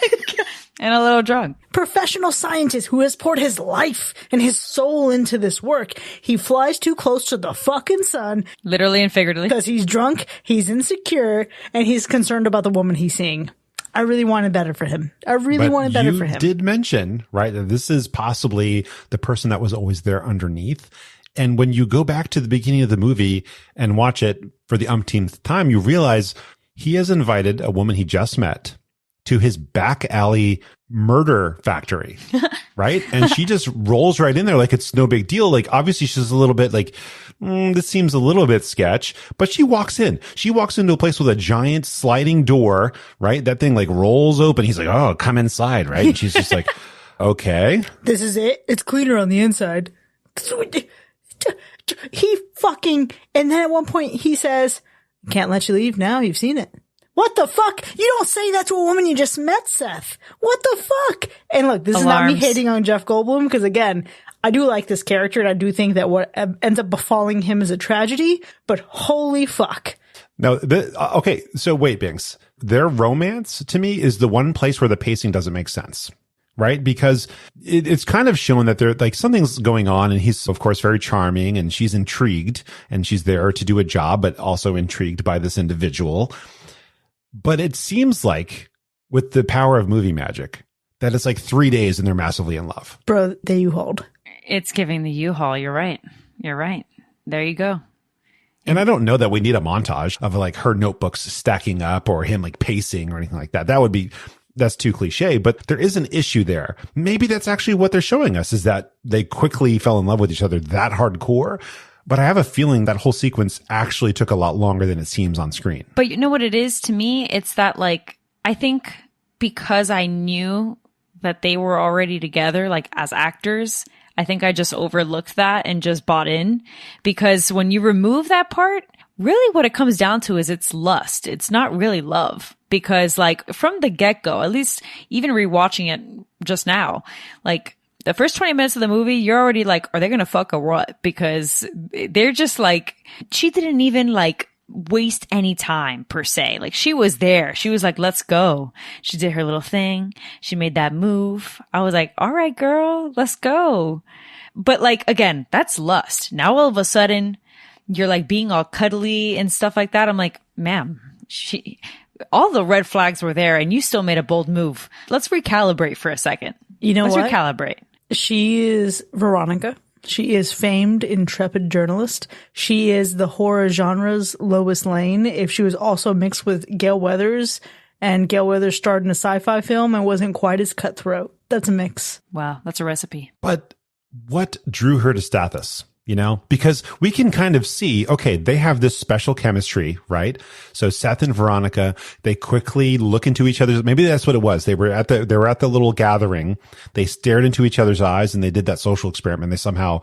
And a little drunk. Professional scientist who has poured his life and his soul into this work. He flies too close to the fucking sun. Literally and figuratively. Because he's drunk, he's insecure, and he's concerned about the woman he's seeing. I really wanted better for him. You did mention, right, that this is possibly the person that was always there underneath. And when you go back to the beginning of the movie and watch it for the umpteenth time, you realize he has invited a woman he just met to his back alley murder factory, right? And she just rolls right in there like it's no big deal. Like, obviously she's a little bit like, this seems a little bit sketch, but she walks in. She walks into a place with a giant sliding door, right? That thing like rolls open. He's like, oh, come inside, right? And she's just like, okay. This is it. It's cleaner on the inside. He fucking, and then at one point he says, can't let you leave now. You've seen it. What the fuck? You don't say that to a woman you just met, Seth. What the fuck? And look, this is not me hating on Jeff Goldblum, because again, I do like this character and I do think that what ends up befalling him is a tragedy, but holy fuck. No, okay. So wait, Binks. Their romance to me is the one place where the pacing doesn't make sense, right? Because it's kind of shown that there, like, something's going on, and he's of course very charming, and she's intrigued, and she's there to do a job, but also intrigued by this individual. But it seems like with the power of movie magic that it's like 3 days and they're massively in love. Bro, the U-Hauled. It's giving the U-Haul. You're right. You're right. There you go. And I don't know that we need a montage of like her notebooks stacking up or him like pacing or anything like that. That's too cliche, but there is an issue there. Maybe that's actually what they're showing us, is that they quickly fell in love with each other that hardcore. But I have a feeling that whole sequence actually took a lot longer than it seems on screen. But you know what it is to me? It's that, like, I think because I knew that they were already together, like, as actors, I think I just overlooked that and just bought in, because when you remove that part, really what it comes down to is it's lust. It's not really love, because like from the get-go, at least even rewatching it just now, like the first 20 minutes of the movie, you're already like, are they going to fuck or what? Because they're just like, she didn't even like waste any time per se. Like she was there. She was like, let's go. She did her little thing. She made that move. I was like, all right, girl, let's go. But like, again, that's lust. Now all of a sudden you're like being all cuddly and stuff like that. I'm like, ma'am, all the red flags were there and you still made a bold move. Let's recalibrate for a second. You know what? Let's recalibrate. She is Veronica. She is famed, intrepid journalist. She is the horror genre's Lois Lane. If she was also mixed with Gale Weathers, and Gale Weathers starred in a sci-fi film and wasn't quite as cutthroat, that's a mix. Wow, that's a recipe. But what drew her to Stathis? You know, because we can kind of see, okay, they have this special chemistry, right? So Seth and Veronica, they quickly look into each other's, maybe that's what it was. They were at the little gathering. They stared into each other's eyes and they did that social experiment. They somehow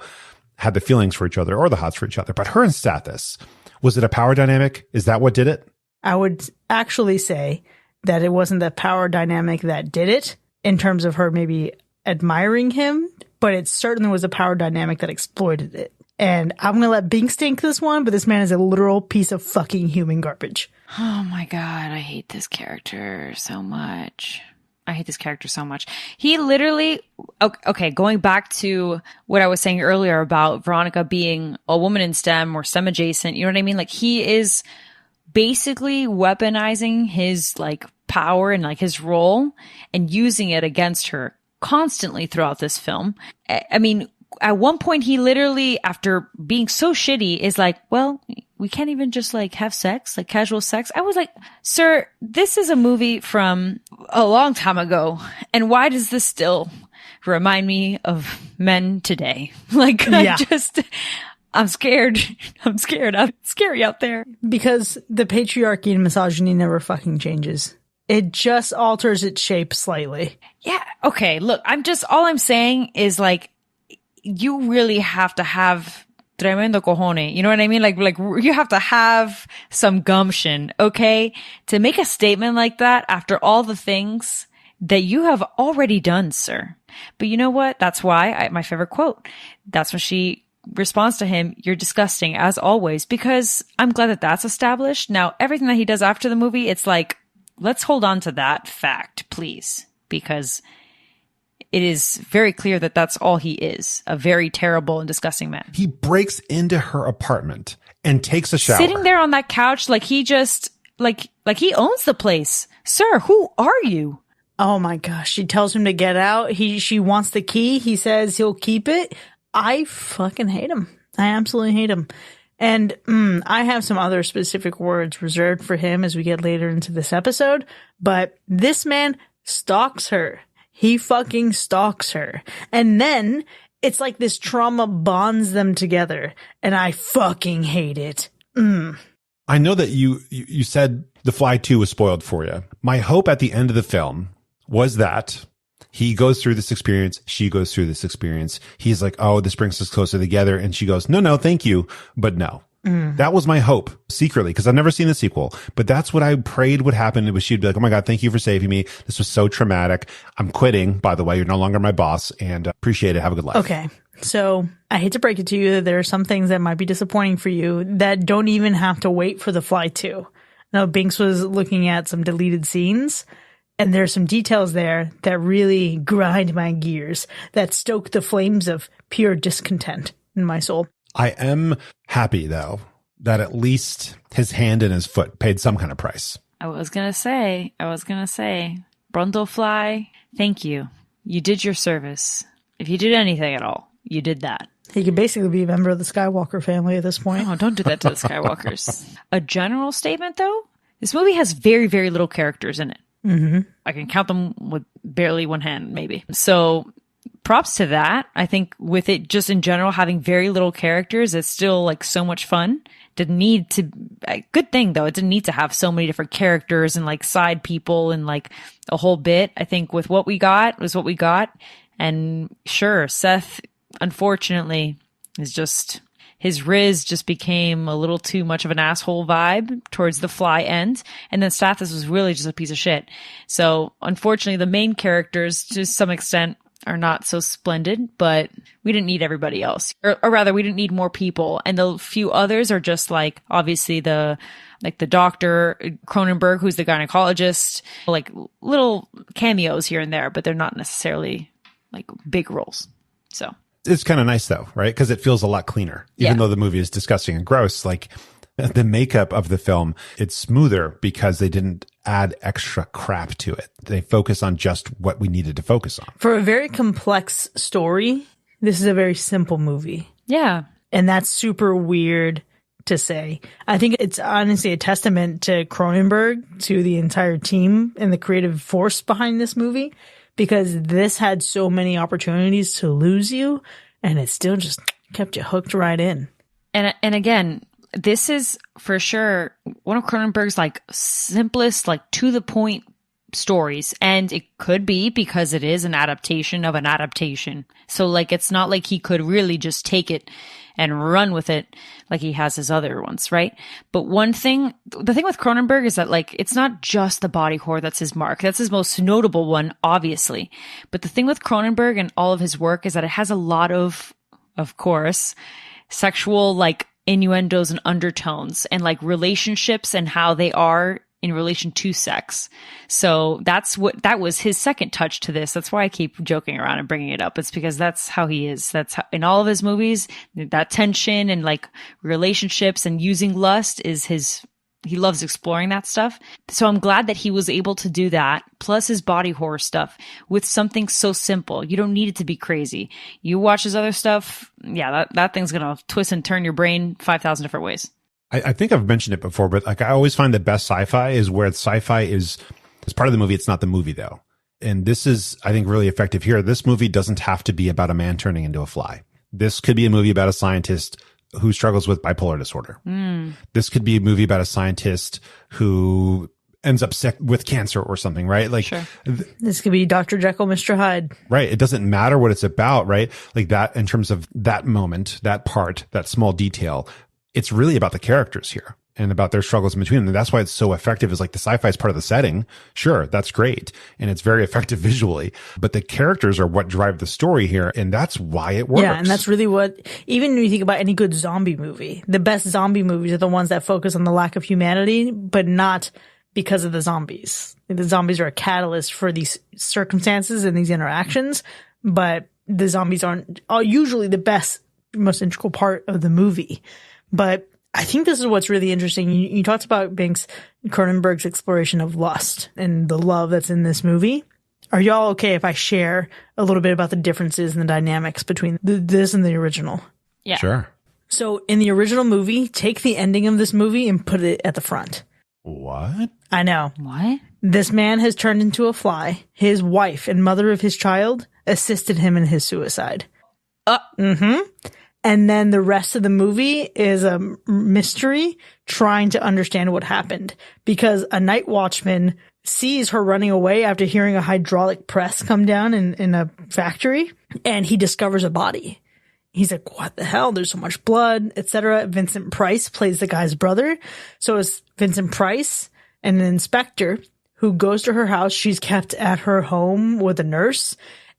had the feelings for each other or the hots for each other. But her and Stathis, was it a power dynamic? Is that what did it? I would actually say that it wasn't the power dynamic that did it in terms of her maybe admiring him, but it certainly was a power dynamic that exploited it. And I'm going to let Binks take this one, but this man is a literal piece of fucking human garbage. Oh my God, I hate this character so much. He literally, okay, going back to what I was saying earlier about Veronica being a woman in STEM or STEM adjacent, you know what I mean? Like he is basically weaponizing his like power and like his role and using it against her constantly throughout this film. I mean, at one point, he literally, after being so shitty, is like, well, we can't even just like have sex, like casual sex. I was like, sir, this is a movie from a long time ago. And why does this still remind me of men today? Like, yeah. I'm scared. I'm scary out there. Because the patriarchy and misogyny never fucking changes. It just alters its shape slightly. Yeah. Okay. Look, all I'm saying is like, you really have to have tremendo cojones. You know what I mean? Like you have to have some gumption, okay? To make a statement like that after all the things that you have already done, sir. But you know what? That's why my favorite quote. That's when she responds to him, "You're disgusting as always," because I'm glad that that's established. Now, everything that he does after the movie, it's like, let's hold on to that fact, please, because it is very clear that that's all he is, a very terrible and disgusting man. He breaks into her apartment and takes a shower. Sitting there on that couch like he just, like he owns the place. Sir, who are you? Oh my gosh. She tells him to get out. She wants the key. He says he'll keep it. I fucking hate him. I absolutely hate him. And I have some other specific words reserved for him as we get later into this episode. But this man stalks her. He fucking stalks her. And then it's like this trauma bonds them together. And I fucking hate it. I know that you said The Fly 2 was spoiled for you. My hope at the end of the film was that he goes through this experience. She goes through this experience. He's like, oh, this brings us closer together. And she goes, no, thank you. But no. That was my hope secretly, because I've never seen the sequel, but that's what I prayed would happen. It was, she'd be like, oh my God, thank you for saving me. This was so traumatic. I'm quitting, by the way. You're no longer my boss, and appreciate it. Have a good life. Okay. So I hate to break it to you that there are some things that might be disappointing for you that don't even have to wait for The Fly 2. Now, Binks was looking at some deleted scenes, and there's some details there that really grind my gears, that stoke the flames of pure discontent in my soul. I am happy, though, that at least his hand and his foot paid some kind of price. I was going to say, Brundlefly, thank you. You did your service. If you did anything at all, you did that. He could basically be a member of the Skywalker family at this point. Oh, don't do that to the Skywalkers. A general statement, though, this movie has very, very little characters in it. Mm-hmm. I can count them with barely one hand, maybe. So props to that. I think with it just in general having very little characters, it's still like so much fun. Didn't need to, good thing though, it didn't need to have so many different characters and like side people and like a whole bit. I think with what we got was what we got. And sure, Seth, unfortunately, is just, his Riz just became a little too much of an asshole vibe towards the Fly end. And then Stathis was really just a piece of shit. So unfortunately, the main characters, to some extent, are not so splendid, but we didn't need everybody else. Or rather, we didn't need more people. And the few others are just like, obviously the doctor, Cronenberg, who's the gynecologist, like little cameos here and there, but they're not necessarily like big roles. So it's kind of nice though, right? Because it feels a lot cleaner, even though the movie is disgusting and gross. Like the makeup of the film, it's smoother because they didn't add extra crap to it. They focus on just what we needed to focus on. For a very complex story, this is a very simple movie. Yeah. And that's super weird to say. I think it's honestly a testament to Cronenberg, to the entire team and the creative force behind this movie, because this had so many opportunities to lose you and it still just kept you hooked right in. And again, this is for sure one of Cronenberg's like simplest, like to the point stories. And it could be because it is an adaptation of an adaptation. So like, it's not like he could really just take it and run with it like he has his other ones, right? But the thing with Cronenberg is that like, it's not just the body horror that's his mark. That's his most notable one, obviously. But the thing with Cronenberg and all of his work is that it has a lot of course, sexual like innuendos and undertones and like relationships and how they are in relation to sex. So that was his second touch to this. That's why I keep joking around and bringing it up. It's because that's how he is. That's how, in all of his movies, that tension and like relationships and using lust is he loves exploring that stuff. So I'm glad that he was able to do that, plus his body horror stuff, with something so simple. You don't need it to be crazy. You watch his other stuff, that thing's gonna twist and turn your brain 5,000 different ways. I think I've mentioned it before, but like I always find the best sci-fi is where sci-fi is part of the movie. It's not the movie though. And this is, I think, really effective here. This movie doesn't have to be about a man turning into a fly. This could be a movie about a scientist who struggles with bipolar disorder. This could be a movie about a scientist who ends up sick with cancer or something, right? Like sure. This could be Dr. Jekyll, Mr. Hyde. Right. It doesn't matter what it's about, right? Like that in terms of that moment, that part, that small detail, it's really about the characters here and about their struggles in between. And that's why it's so effective, is like the sci-fi is part of the setting. Sure, that's great. And it's very effective visually, but the characters are what drive the story here. And that's why it works. Yeah. And that's really what, even when you think about any good zombie movie, the best zombie movies are the ones that focus on the lack of humanity, but not because of the zombies. The zombies are a catalyst for these circumstances and these interactions, but the zombies are usually the best, most integral part of the movie. But I think this is what's really interesting. You talked about Binks, Cronenberg's exploration of lust and the love that's in this movie. Are y'all okay if I share a little bit about the differences and the dynamics between this and the original? Yeah. Sure. So in the original movie, take the ending of this movie and put it at the front. What? I know. What? This man has turned into a fly. His wife and mother of his child assisted him in his suicide. And then the rest of the movie is a mystery trying to understand what happened, because a night watchman sees her running away after hearing a hydraulic press come down in a factory, and he discovers a body. He's like, what the hell? There's so much blood, etc. Vincent Price plays the guy's brother. So it's Vincent Price and an inspector who goes to her house. She's kept at her home with a nurse.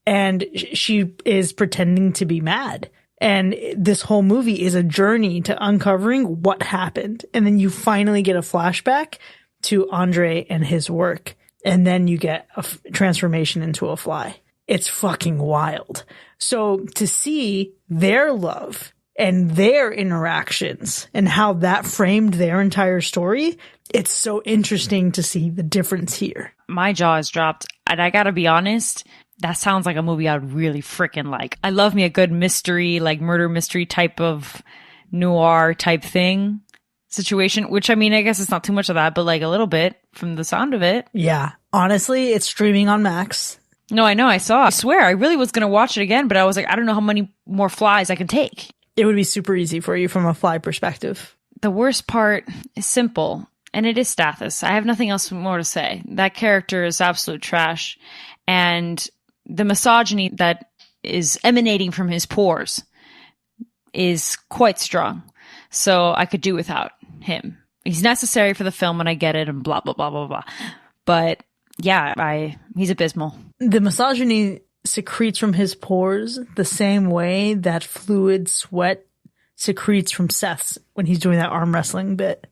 and she is pretending to be mad. And this whole movie is a journey to uncovering what happened. And then you finally get a flashback to Andre and his work. And then you get a transformation into a fly. It's fucking wild. So to see their love and their interactions and how that framed their entire story, it's so interesting to see the difference here. My jaw is dropped. And I gotta be honest, that sounds like a movie I'd really freaking like. I love me a good mystery, like murder mystery type of noir type thing situation, which I mean, I guess it's not too much of that, but like a little bit from the sound of it. Yeah. Honestly, it's streaming on Max. No, I know. I saw. I swear, I really was going to watch it again, but I was like, I don't know how many more flies I can take. It would be super easy for you from a fly perspective. The worst part is simple, and it is Stathis. I have nothing else more to say. That character is absolute trash, and the misogyny that is emanating from his pores is quite strong. So I could do without him. He's necessary for the film, and I get it, and blah, blah, blah, blah, blah. But yeah, he's abysmal. The misogyny secretes from his pores the same way that fluid sweat secretes from Seth's when he's doing that arm wrestling bit.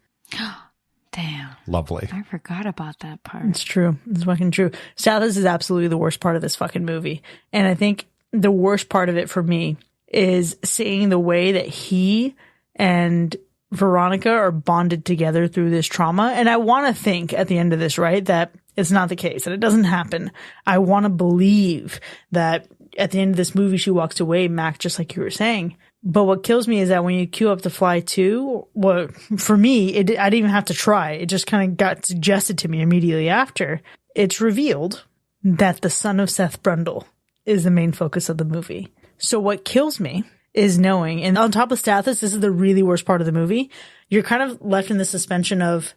Damn. Lovely. I forgot about that part. It's true. It's fucking true. Stathis is absolutely the worst part of this fucking movie. And I think the worst part of it for me is seeing the way that he and Veronica are bonded together through this trauma. And I want to think at the end of this, right, that it's not the case, that it doesn't happen. I want to believe that at the end of this movie, she walks away, Mac, just like you were saying. But what kills me is that when you queue up The Fly 2, well, for me, I didn't even have to try. It just kind of got suggested to me immediately after. It's revealed that the son of Seth Brundle is the main focus of the movie. So what kills me is knowing, and on top of Stathis, this is the really worst part of the movie, you're kind of left in the suspension of,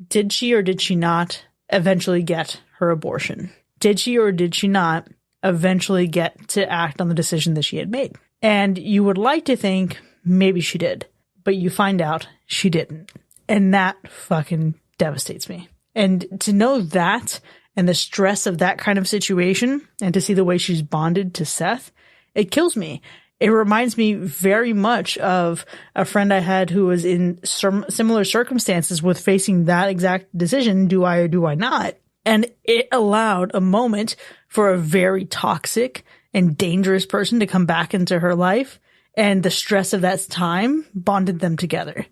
did she or did she not eventually get her abortion? Did she or did she not eventually get to act on the decision that she had made? And you would like to think maybe she did, but you find out she didn't. And that fucking devastates me. And to know that and the stress of that kind of situation and to see the way she's bonded to Seth, it kills me. It reminds me very much of a friend I had who was in similar circumstances with facing that exact decision. Do I or do I not? And it allowed a moment for a very toxic and dangerous person to come back into her life. And the stress of that time bonded them together.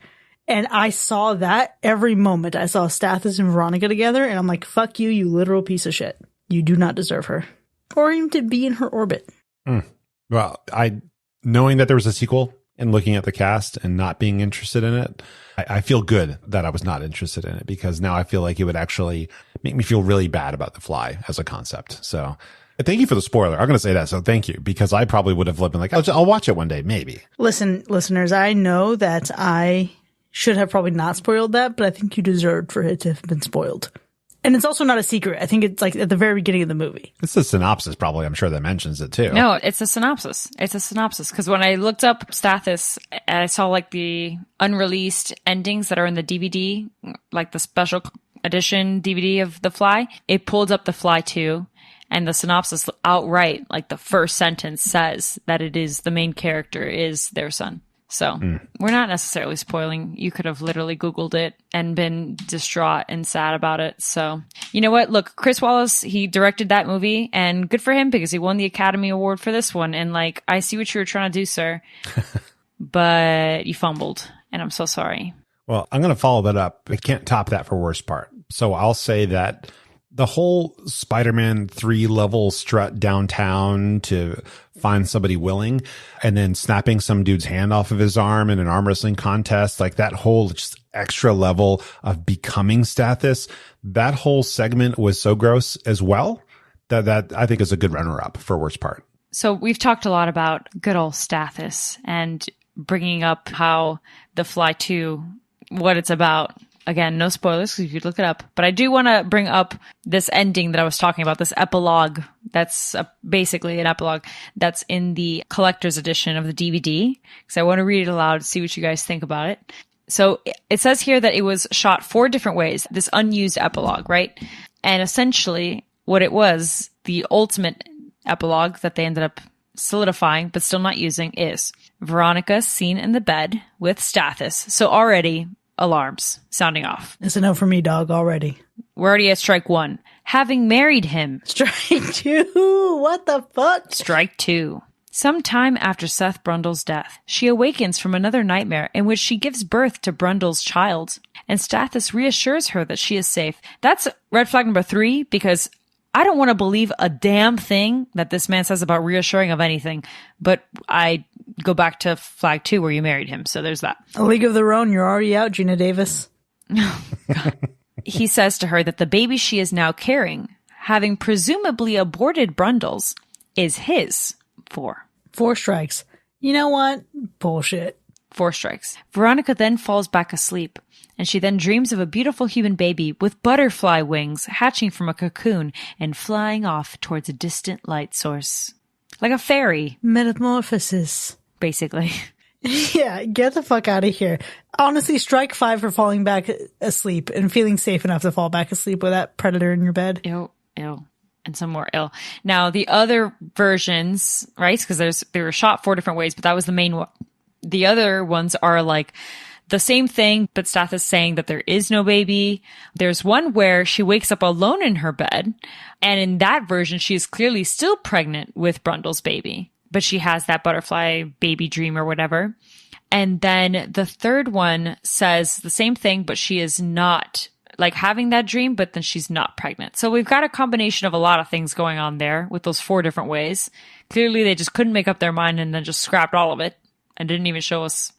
And I saw that every moment. I saw Stathis and Veronica together. And I'm like, fuck you, you literal piece of shit. You do not deserve her. Or even to be in her orbit. Well, knowing that there was a sequel and looking at the cast and not being interested in it, I feel good that I was not interested in it, because now I feel like it would actually make me feel really bad about The Fly as a concept. So thank you for the spoiler. I'm going to say that. So thank you, because I probably would have been like, I'll watch it one day, maybe. Listen, listeners, I know that I should have probably not spoiled that, but I think you deserved for it to have been spoiled. And it's also not a secret. I think it's like at the very beginning of the movie. It's the synopsis, probably. I'm sure that mentions it too. No, it's a synopsis. It's a synopsis. Because when I looked up Stathis, and I saw like the unreleased endings that are in the DVD, like the special edition DVD of The Fly, it pulled up The Fly 2. And the synopsis outright, like the first sentence says that it is the main character is their son. So we're not necessarily spoiling. You could have literally Googled it and been distraught and sad about it. So you know what? Look, Chris Wallace, he directed that movie, and good for him, because he won the Academy Award for this one. And like, I see what you were trying to do, sir, but you fumbled, and I'm so sorry. Well, I'm going to follow that up. I can't top that for worst part. So I'll say that the whole Spider-Man 3-level strut downtown to find somebody willing and then snapping some dude's hand off of his arm in an arm wrestling contest, like that whole just extra level of becoming Stathis, that whole segment was so gross as well that I think is a good runner-up for worst part. So we've talked a lot about good old Stathis and bringing up how The Fly 2, what it's about. Again, no spoilers because you could look it up. But I do want to bring up this ending that I was talking about, this epilogue. That's basically an epilogue that's in the collector's edition of the DVD. Because I want to read it aloud, see what you guys think about it. So it says here that it was shot 4 different ways, this unused epilogue, right? And essentially what it was, the ultimate epilogue that they ended up solidifying but still not using is Veronica seen in the bed with Stathis. So already alarms sounding off. It's a no for me, dog, already. We're already at strike 1. Having married him. Strike 2. What the fuck? Strike 2. Sometime after Seth Brundle's death, she awakens from another nightmare in which she gives birth to Brundle's child, and Stathis reassures her that she is safe. That's red flag number 3, because I don't want to believe a damn thing that this man says about reassuring of anything, but I go back to flag 2 where you married him, so there's that. A League of Their Own, you're already out, Gina Davis. Oh, God. He says to her that the baby she is now carrying, having presumably aborted Brundle's, is his. 4. 4 strikes. You know what? Bullshit. 4 strikes. Veronica then falls back asleep, and she then dreams of a beautiful human baby with butterfly wings hatching from a cocoon and flying off towards a distant light source. Like a fairy. Metamorphosis. Basically. Yeah, get the fuck out of here. Honestly, strike 5 for falling back asleep and feeling safe enough to fall back asleep with that predator in your bed. Ew. And some more ill. Now, the other versions, right? Because they were shot 4 different ways, but that was the main one. The other ones are like the same thing, but Stathis saying that there is no baby. There's one where she wakes up alone in her bed, and in that version, she is clearly still pregnant with Brundle's baby, but she has that butterfly baby dream or whatever. And then the third one says the same thing, but she is not like having that dream, but then she's not pregnant. So we've got a combination of a lot of things going on there with those 4 different ways. Clearly, they just couldn't make up their mind and then just scrapped all of it and didn't even show us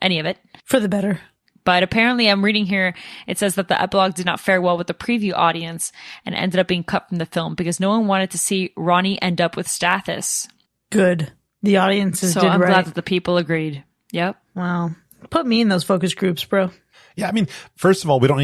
any of it. For the better. But apparently, I'm reading here, it says that the epilogue did not fare well with the preview audience and ended up being cut from the film because no one wanted to see Ronnie end up with Stathis. Good. The audiences did right. So I'm glad that the people agreed. Yep. Wow. Put me in those focus groups, bro. Yeah, I mean, first of all, we don't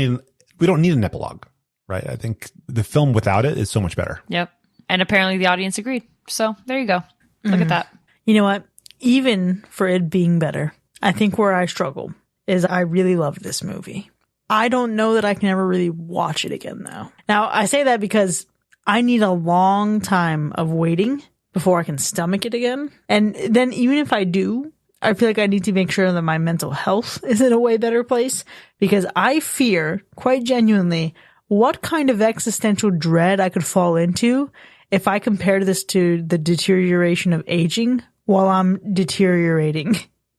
need an epilogue, right? I think the film without it is so much better. Yep. And apparently the audience agreed. So there you go. Look at that. You know what? Even for it being better, I think where I struggle is I really loved this movie. I don't know that I can ever really watch it again, though. Now, I say that because I need a long time of waiting before I can stomach it again. And then even if I do, I feel like I need to make sure that my mental health is in a way better place, because I fear, quite genuinely, what kind of existential dread I could fall into if I compare this to the deterioration of aging while I'm deteriorating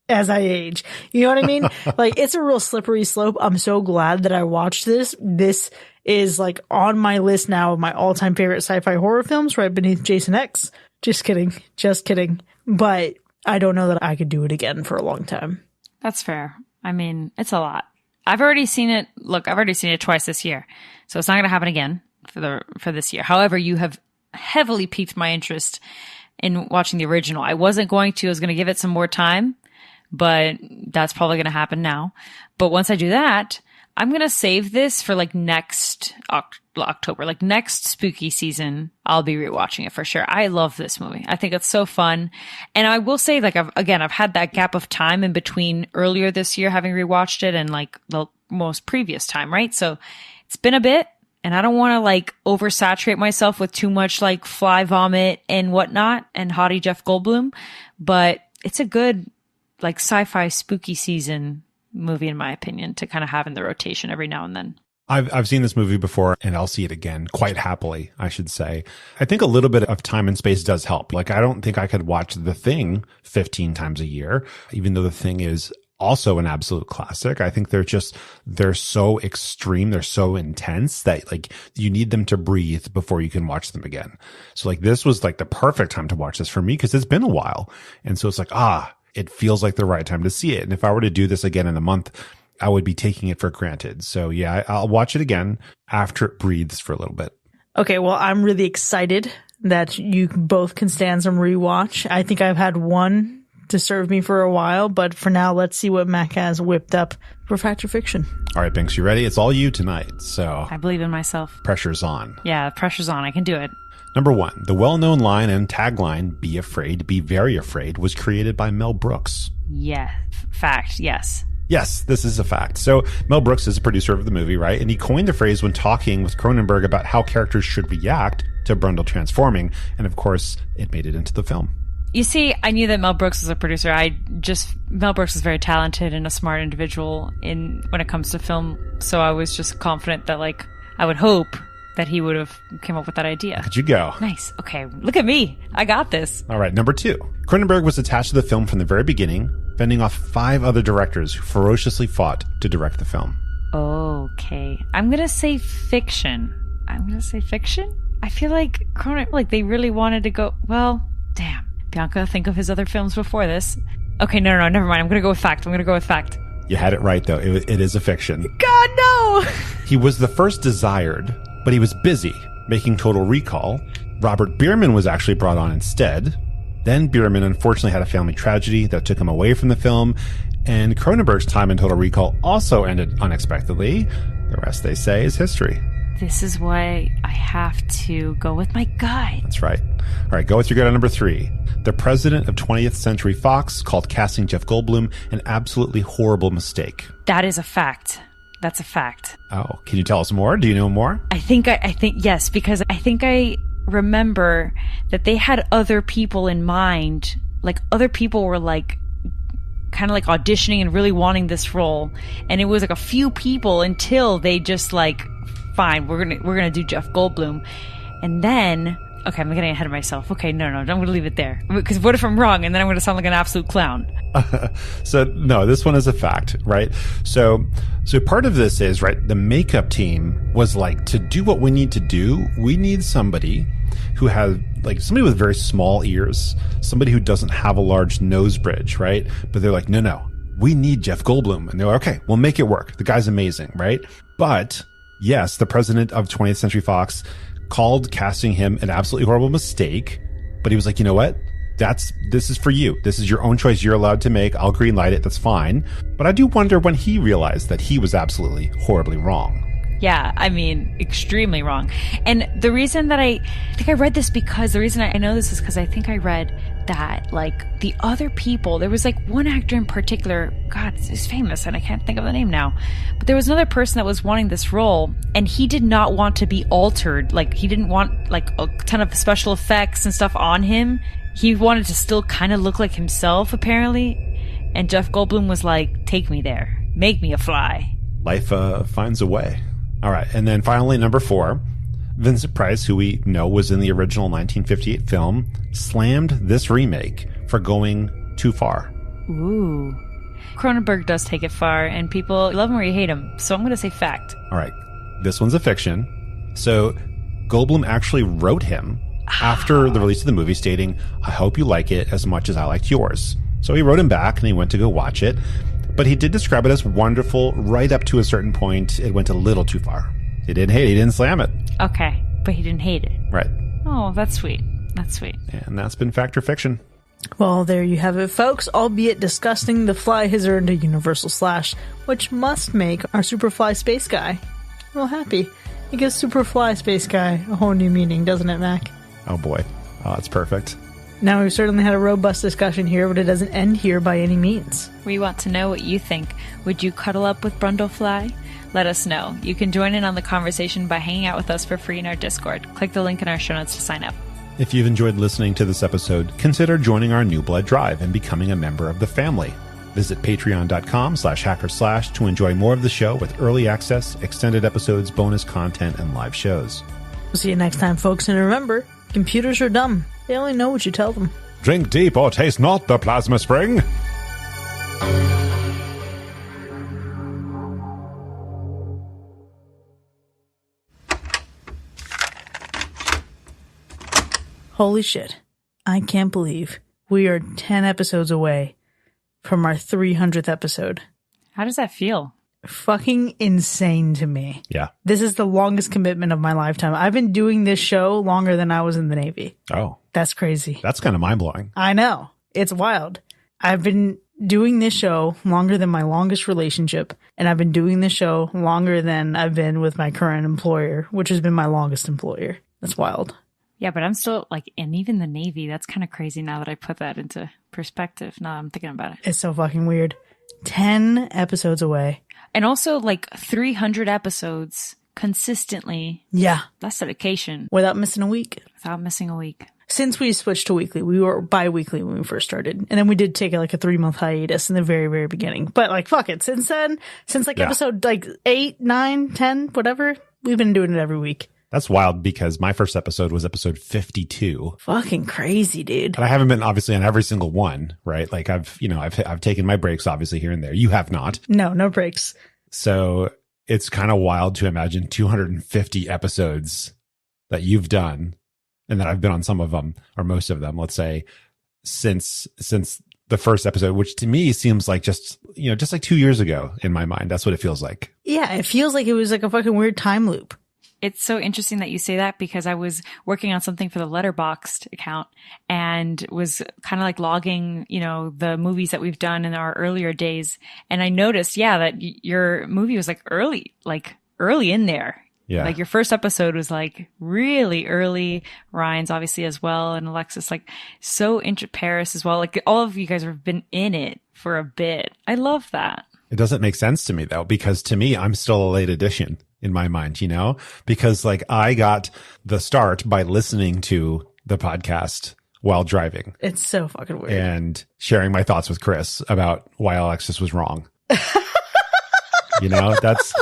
as I age. You know what I mean? Like, it's a real slippery slope. I'm so glad that I watched this. This is like on my list now of my all-time favorite sci-fi horror films, right beneath Jason X. Just kidding. But I don't know that I could do it again for a long time. That's fair. I mean, it's a lot. I've already seen it. Look, I've already seen it twice this year, so it's not going to happen again for this year. However, you have heavily piqued my interest in watching the original. I wasn't going to. I was going to give it some more time, but that's probably going to happen now. But once I do that, I'm going to save this for like next October, like next spooky season. I'll be rewatching it for sure. I love this movie. I think it's so fun. And I will say, like, I've had that gap of time in between earlier this year having rewatched it and like the most previous time, right? So it's been a bit, and I don't want to like oversaturate myself with too much like fly vomit and whatnot and haughty Jeff Goldblum, but it's a good like sci-fi spooky season movie, in my opinion, to kind of have in the rotation every now and then. I've seen this movie before, and I'll see it again quite happily, I should say. I think a little bit of time and space does help. Like, I don't think I could watch The Thing 15 times a year, even though The Thing is also an absolute classic. I think they're so extreme, they're so intense that like you need them to breathe before you can watch them again. So like this was like the perfect time to watch this for me because it's been a while. And so it's like, it feels like the right time to see it. And if I were to do this again in a month, I would be taking it for granted. So yeah, I'll watch it again after it breathes for a little bit. Okay, well, I'm really excited that you both can stand some rewatch. I think I've had one to serve me for a while, but for now, let's see what Mac has whipped up for Fact or Fiction. All right, Binks, you ready? It's all you tonight. So I believe in myself. Pressure's on. Yeah, pressure's on. I can do it. Number 1, the well-known line and tagline, "Be afraid, be very afraid," was created by Mel Brooks. Yeah, fact, yes. Yes, this is a fact. So Mel Brooks is a producer of the movie, right? And he coined the phrase when talking with Cronenberg about how characters should react to Brundle transforming. And of course, it made it into the film. You see, I knew that Mel Brooks was a producer. Mel Brooks is very talented and a smart individual when it comes to film. So I was just confident that, like, I would hope that he would have came up with that idea. How'd you go? Nice. Okay. Look at me. I got this. All right. Number 2. Cronenberg was attached to the film from the very beginning, fending off 5 other directors who ferociously fought to direct the film. Okay. I'm going to say fiction. I feel like they really wanted to go, well, damn. Bianca, think of his other films before this. Okay, no, never mind. I'm going to go with fact. You had it right, though. It is a fiction. God, no! He was the first desired, but he was busy making Total Recall. Robert Bierman was actually brought on instead. Then Bierman unfortunately had a family tragedy that took him away from the film, and Cronenberg's time in Total Recall also ended unexpectedly. The rest, they say, is history. This is why I have to go with my gut. That's right. All right, go with your gut on number 3. The president of 20th Century Fox called casting Jeff Goldblum an absolutely horrible mistake. That is a fact. That's a fact. Oh, can you tell us more? Do you know more? I think yes, because I think I remember that they had other people in mind. Like, other people were like kind of like auditioning and really wanting this role, and it was like a few people until they just like, fine, we're gonna do Jeff Goldblum. And then, okay, I'm getting ahead of myself. Okay, no, I'm gonna leave it there, because what if I'm wrong and then I'm gonna sound like an absolute clown? So no, this one is a fact, right? So part of this is, right, the makeup team was like, to do what we need to do, we need somebody who has, like, somebody with very small ears, somebody who doesn't have a large nose bridge, right? But they're like, no, we need Jeff Goldblum. And they're like, okay, we'll make it work. The guy's amazing, right? But yes, the president of 20th Century Fox called casting him an absolutely horrible mistake. But he was like, you know what? This is for you. This is your own choice you're allowed to make. I'll green light it. That's fine. But I do wonder when he realized that he was absolutely horribly wrong. Yeah, I mean, extremely wrong. And the reason that I think I read this, because the reason I know this is because I think I read that, like, the other people, there was like one actor in particular, God, he's famous and I can't think of the name now, but there was another person that was wanting this role, and he did not want to be altered. Like, he didn't want like a ton of special effects and stuff on him. He wanted to still kind of look like himself, apparently. And Jeff Goldblum was like, take me there. Make me a fly. Life finds a way. All right. And then finally, number 4, Vincent Price, who we know was in the original 1958 film, slammed this remake for going too far. Ooh. Cronenberg does take it far, and people love him or you hate him. So I'm going to say fact. All right. This one's a fiction. So Goldblum actually wrote him after the release of the movie, stating, I hope you like it as much as I liked yours. So he wrote him back and he went to go watch it. But he did describe it as wonderful right up to a certain point. It went a little too far. He didn't hate it. He didn't slam it. Okay, but he didn't hate it. Right. Oh, that's sweet. That's sweet. And that's been Fact or Fiction. Well, there you have it, folks. Albeit disgusting, the fly has earned a universal slash, which must make our Superfly Space Guy well happy. It gives Superfly Space Guy a whole new meaning, doesn't it, Mac? Oh, boy. Oh, that's perfect. Now, we've certainly had a robust discussion here, but it doesn't end here by any means. We want to know what you think. Would you cuddle up with Brundlefly? Let us know. You can join in on the conversation by hanging out with us for free in our Discord. Click the link in our show notes to sign up. If you've enjoyed listening to this episode, consider joining our New Blood Drive and becoming a member of the family. Visit patreon.com/hackerslash to enjoy more of the show with early access, extended episodes, bonus content, and live shows. We'll see you next time, folks, and remember, computers are dumb. They only know what you tell them. Drink deep or taste not the plasma spring. Holy shit. I can't believe we are 10 episodes away from our 300th episode. How does that feel? Fucking insane to me. Yeah. This is the longest commitment of my lifetime. I've been doing this show longer than I was in the Navy. Oh. That's crazy. That's kind of mind-blowing. I know. It's wild. I've been doing this show longer than my longest relationship, and I've been doing this show longer than I've been with my current employer, which has been my longest employer. That's wild. Yeah, but I'm still, like, and even the Navy, that's kind of crazy now that I put that into perspective. Now I'm thinking about it. It's so fucking weird. 10 episodes away. And also like 300 episodes consistently. Yeah. That's dedication. Without missing a week. Without missing a week. Since we switched to weekly, we were bi-weekly when we first started. And then we did take like a 3-month hiatus in the very, very beginning. But like, fuck it. Since then, since episode 8, 9, 10, whatever, we've been doing it every week. That's wild because my first episode was episode 52. Fucking crazy, dude. And I haven't been obviously on every single one, right? Like I've taken my breaks obviously here and there. You have not. No breaks. So it's kind of wild to imagine 250 episodes that you've done and that I've been on some of them or most of them, let's say, since the first episode, which to me seems like just like 2 years ago in my mind. That's what it feels like. Yeah, it feels like it was like a fucking weird time loop. It's so interesting that you say that because I was working on something for the Letterboxd account and was kind of like logging, the movies that we've done in our earlier days. And I noticed, that your movie was like early in there. Yeah. Like your first episode was like really early. Ryan's obviously as well. And Alexis, like so into Paris as well. Like all of you guys have been in it for a bit. I love that. It doesn't make sense to me though, because to me, I'm still a late addition in my mind, because like I got the start by listening to the podcast while driving. It's so fucking weird. And sharing my thoughts with Chris about why Alexis was wrong. That's,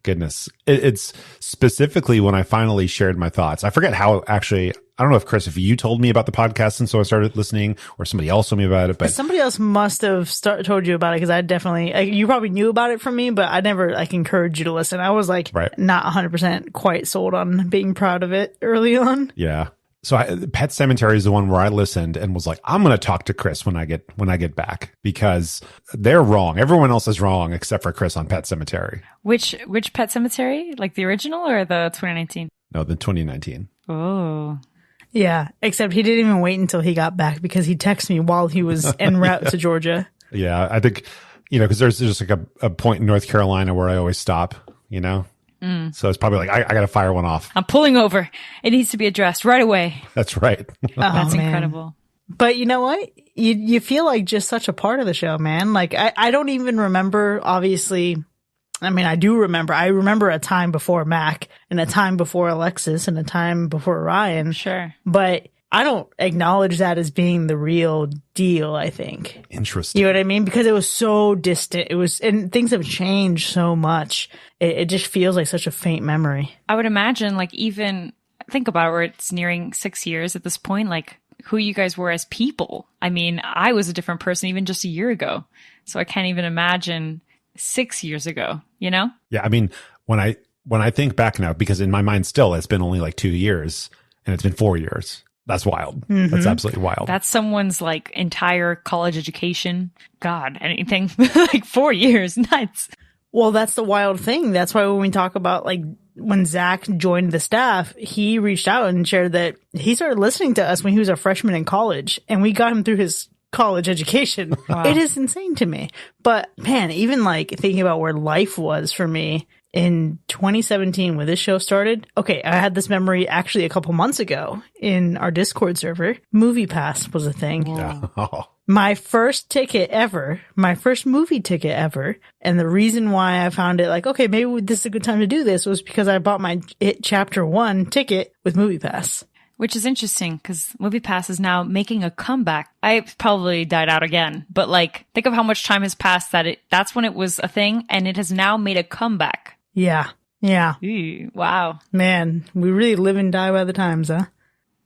goodness. It's specifically when I finally shared my thoughts. I forget how actually, I don't know if Chris, if you told me about the podcast and so I started listening or somebody else told me about it, but somebody else must have told you about it because I definitely, you probably knew about it from me, but I never encouraged you to listen. I was not 100% quite sold on being proud of it early on. Yeah. So Pet Sematary is the one where I listened and was like, I'm going to talk to Chris when I get back because they're wrong. Everyone else is wrong except for Chris on Pet Sematary. Which Pet Sematary? Like the original or the 2019? No, the 2019. Oh. Yeah, except he didn't even wait until he got back because he texted me while he was en route to Georgia. Yeah, I think, because there's just like a point in North Carolina where I always stop, So it's probably like, I got to fire one off. I'm pulling over. It needs to be addressed right away. That's right. That's incredible. But you know what? You feel like just such a part of the show, man. Like, I don't even remember, obviously. I mean, I do remember. I remember a time before Mac and a time before Alexis and a time before Ryan. Sure. But I don't acknowledge that as being the real deal, I think. Interesting. You know what I mean? Because it was so distant. And things have changed so much. It just feels like such a faint memory. I would imagine, even think about it, where it's nearing 6 years at this point, who you guys were as people. I mean, I was a different person even just a year ago. So I can't even imagine 6 years ago, Yeah, I mean, when I think back now, because in my mind still, it's been only 2 years and it's been 4 years. That's wild. Mm-hmm. That's absolutely wild. That's someone's entire college education. God, anything 4 years. Nuts. Well, that's the wild thing. That's why when we talk about when Zach joined the staff, he reached out and shared that he started listening to us when he was a freshman in college and we got him through his college education. Wow. It is insane to me. But man, even thinking about where life was for me in 2017 when this show started. Okay, I had this memory actually a couple months ago in our Discord server. MoviePass was a thing. Yeah. My first ticket ever, my first movie ticket ever. And the reason why I found it okay, maybe this is a good time to do this was because I bought my It Chapter 1 ticket with MoviePass. Which is interesting because MoviePass is now making a comeback. I probably died out again, but think of how much time has passed that's when it was a thing and it has now made a comeback. Yeah. Yeah. Ooh, wow. Man, we really live and die by the times, huh?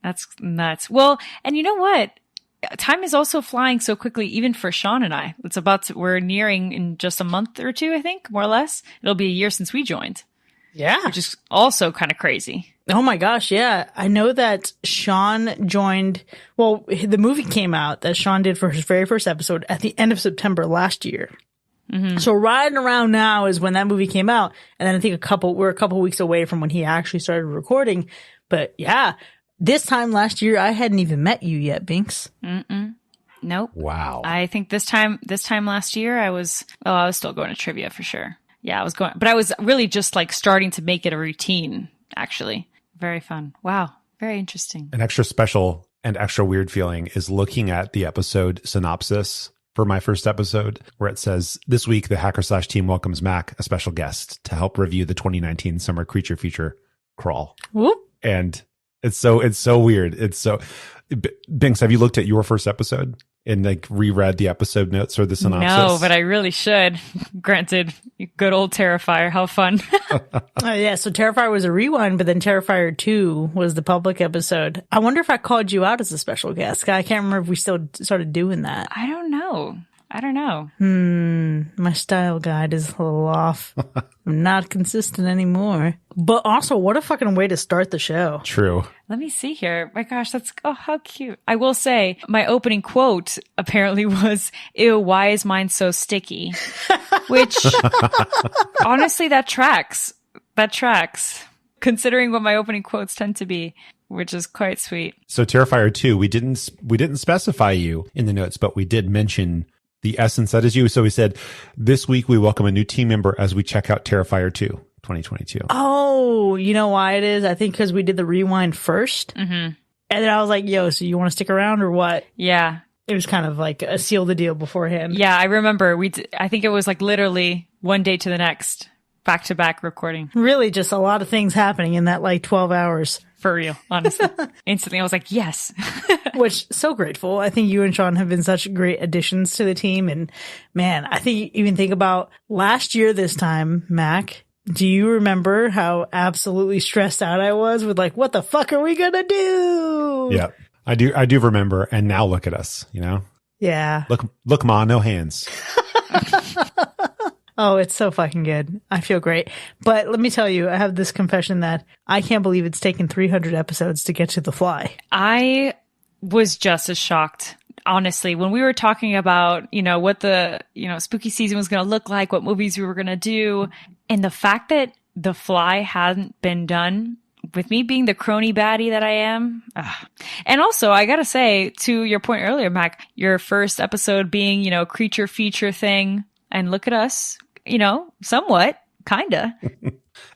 That's nuts. Well, and you know what? Time is also flying so quickly, even for Sean and I. We're nearing in just a month or two, I think, more or less. It'll be a year since we joined. Yeah. Which is also kind of crazy. Oh my gosh, yeah. I know that Sean joined, the movie came out that Sean did for his very first episode at the end of September last year. Mm-hmm. So right around now is when that movie came out. And then I think we're a couple weeks away from when he actually started recording. But yeah, this time last year, I hadn't even met you yet, Binks. Nope. Wow. I think this time last year, I was still going to trivia for sure. Yeah, I was going, but I was really just starting to make it a routine, actually. Very fun. Wow. Very interesting. An extra special and extra weird feeling is looking at the episode synopsis for my first episode, where it says, this week, the Hacker Slash team welcomes Mac, a special guest, to help review the 2019 Summer Creature Feature Crawl. Whoop. And it's so weird. It's so, Binks, have you looked at your first episode and like reread the episode notes or the synopsis? No, but I really should. Granted, good old Terrifier. How fun. Yeah, so Terrifier was a rewind, but then Terrifier 2 was the public episode. I wonder if I called you out as a special guest. I can't remember if we still started doing that. I don't know. My style guide is a little off. I'm not consistent anymore. But also, what a fucking way to start the show. True. Let me see here. My gosh, how cute. I will say, my opening quote apparently was, ew, why is mine so sticky? Which, honestly, that tracks. Considering what my opening quotes tend to be, which is quite sweet. So Terrifier 2, we didn't specify you in the notes, but we did mention the essence that is you. So we said, this week we welcome a new team member as we check out Terrifier 2 2022. Oh, you know why it is? I think because we did the rewind first. Mm-hmm. And then I was like, yo, so you want to stick around or what? Yeah. It was kind of like a seal the deal beforehand. Yeah, I remember. I think it was like literally one day to the next, back-to-back recording. Really just a lot of things happening in that like 12 hours. For real, honestly. Instantly, I was like, yes. Which, so grateful. I think you and Sean have been such great additions to the team. And man, I think even think about last year this time, Mac, do you remember how absolutely stressed out I was with like, what the fuck are we going to do? Yeah, I do remember. And now look at us, you know? Yeah. Look, Ma, no hands. Oh, it's so fucking good. I feel great. But let me tell you, I have this confession that I can't believe it's taken 300 episodes to get to The Fly. I was just as shocked, honestly, when we were talking about, what the, spooky season was going to look like, what movies we were going to do. And the fact that The Fly hadn't been done, with me being the crony baddie that I am. And also, I gotta say, to your point earlier, Mac, your first episode being, creature feature thing. And look at us. Somewhat, kinda.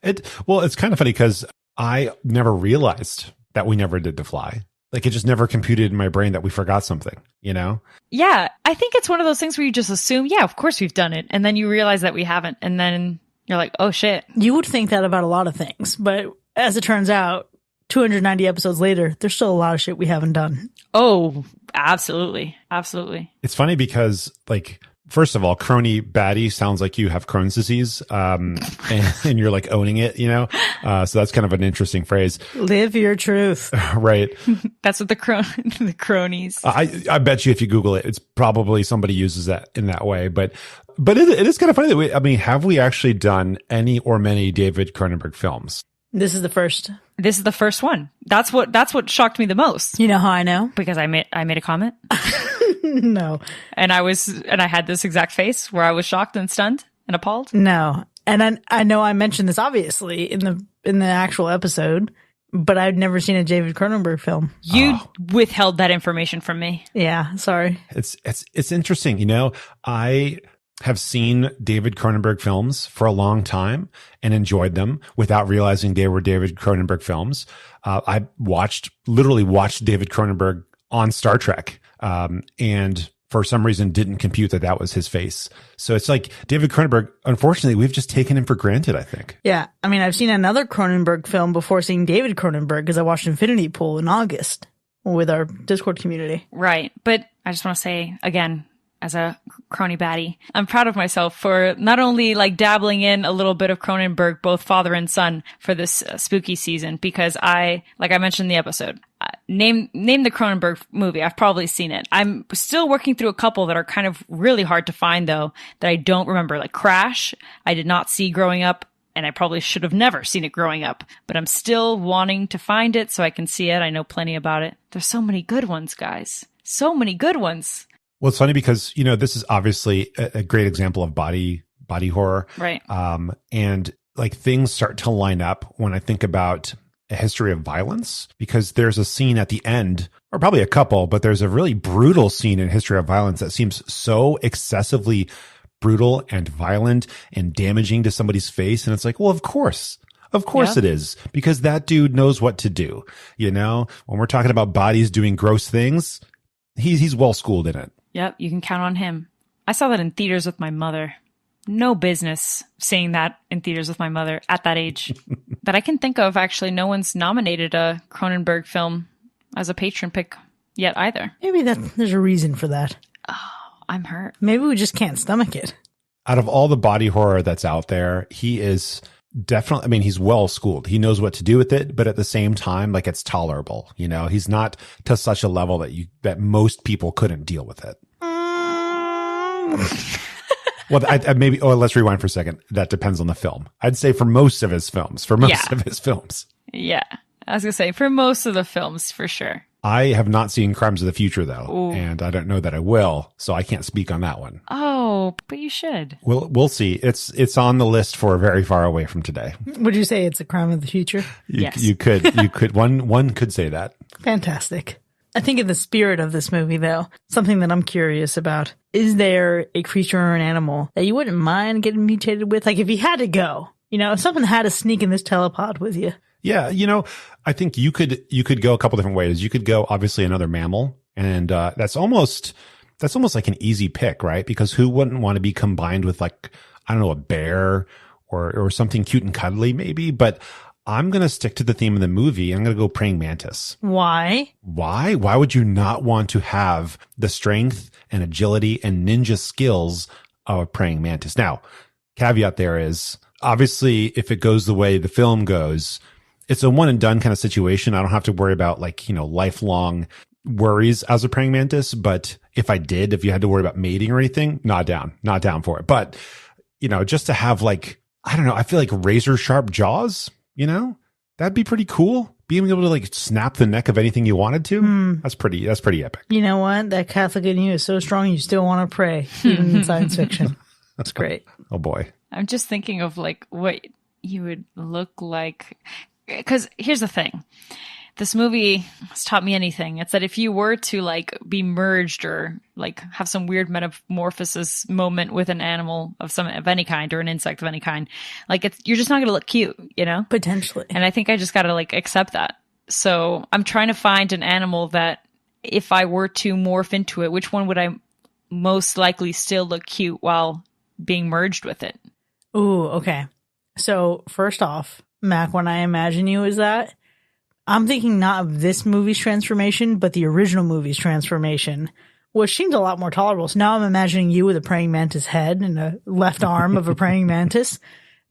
It's kind of funny because I never realized that we never did The Fly. Like it just never computed in my brain that we forgot something, Yeah, I think it's one of those things where you just assume, yeah, of course we've done it. And then you realize that we haven't. And then you're like, oh shit. You would think that about a lot of things. But as it turns out, 290 episodes later, there's still a lot of shit we haven't done. Oh, absolutely. Absolutely. It's funny because first of all, crony baddie sounds like you have Crohn's disease, and you're like owning it, so that's kind of an interesting phrase. Live your truth. Right. That's what the cronies. I bet you if you Google it, it's probably somebody uses that in that way. But it is kind of funny that have we actually done any or many David Cronenberg films? This is the first. This is the first one. That's what shocked me the most. You know how I know? Because I made a comment. No. And I had this exact face where I was shocked and stunned and appalled. No. And I know I mentioned this obviously in the actual episode, but I'd never seen a David Cronenberg film. You withheld that information from me. Yeah, sorry. It's interesting, I have seen David Cronenberg films for a long time and enjoyed them without realizing they were David Cronenberg films. I literally watched David Cronenberg on Star Trek. And for some reason didn't compute that was his face. So it's like David Cronenberg, unfortunately, we've just taken him for granted, I think. Yeah. I mean, I've seen another Cronenberg film before seeing David Cronenberg because I watched Infinity Pool in August with our Discord community. Right. But I just want to say again, as a crony baddie, I'm proud of myself for not only dabbling in a little bit of Cronenberg, both father and son, for this spooky season, because I mentioned in the episode, name the Cronenberg movie. I've probably seen it. I'm still working through a couple that are kind of really hard to find though, that I don't remember. Like Crash, I did not see growing up, and I probably should have never seen it growing up, but I'm still wanting to find it so I can see it. I know plenty about it. There's so many good ones, guys. So many good ones. Well, it's funny because, this is obviously a great example of body horror. Right. And things start to line up when I think about A History of Violence, because there's a scene at the end, or probably a couple, but there's a really brutal scene in History of Violence that seems so excessively brutal and violent and damaging to somebody's face. And it's like, well, of course it is, because that dude knows what to do. When we're talking about bodies doing gross things, he's well schooled in it. Yep, you can count on him. I saw that in theaters with my mother. No business seeing that in theaters with my mother at that age. That I can think of, actually, no one's nominated a Cronenberg film as a patron pick yet either. Maybe there's a reason for that. Oh, I'm hurt. Maybe we just can't stomach it. Out of all the body horror that's out there, he is definitely, I mean, he's well schooled. He knows what to do with it, but at the same time, like, it's tolerable. You know, he's not to such a level that most people couldn't deal with it. Well, let's rewind for a second. That depends on the film. I'd say for most of his films. Yeah. I was going to say, for most of the films, for sure. I have not seen Crimes of the Future, though. Ooh. And I don't know that I will, so I can't speak on that one. Oh, but you should. We'll see. It's on the list for very far away from today. Would you say it's a crime of the future? Yes. You could. One could say that. Fantastic. I think in the spirit of this movie, though, something that I'm curious about, is there a creature or an animal that you wouldn't mind getting mutated with? Like, if you had to go, you know, if something had to sneak in this telepod with you. Yeah, you know, I think you could go a couple different ways. You could go, obviously, another mammal, and that's almost like an easy pick, right? Because who wouldn't want to be combined with, like, I don't know, a bear or something cute and cuddly, maybe? But I'm going to stick to the theme of the movie. I'm going to go praying mantis. Why? Why? Why would you not want to have the strength and agility and ninja skills of a praying mantis? Now, caveat there is, obviously, if it goes the way the film goes, it's a one and done kind of situation. I don't have to worry about, like, you know, lifelong worries as a praying mantis. But if you had to worry about mating or anything, not down for it. But, you know, just to have, like, I don't know, I feel like razor sharp jaws. You know, that'd be pretty cool. Being able to, like, snap the neck of anything you wanted to. That's pretty epic. You know what? That Catholic in you is so strong you still want to pray, even in science fiction. That's great. Oh boy. I'm just thinking of, like, what you would look like. Because here's the thing. This movie has taught me anything. It's that if you were to, like, be merged or, like, have some weird metamorphosis moment with an animal of any kind or an insect of any kind, like, you're just not going to look cute, you know? Potentially. And I think I just got to, like, accept that. So I'm trying to find an animal that, if I were to morph into it, which one would I most likely still look cute while being merged with it? Ooh, okay. So first off, Mac, when I imagine you as that, I'm thinking not of this movie's transformation, but the original movie's transformation, which seems a lot more tolerable. So now I'm imagining you with a praying mantis head and a left arm of a praying mantis.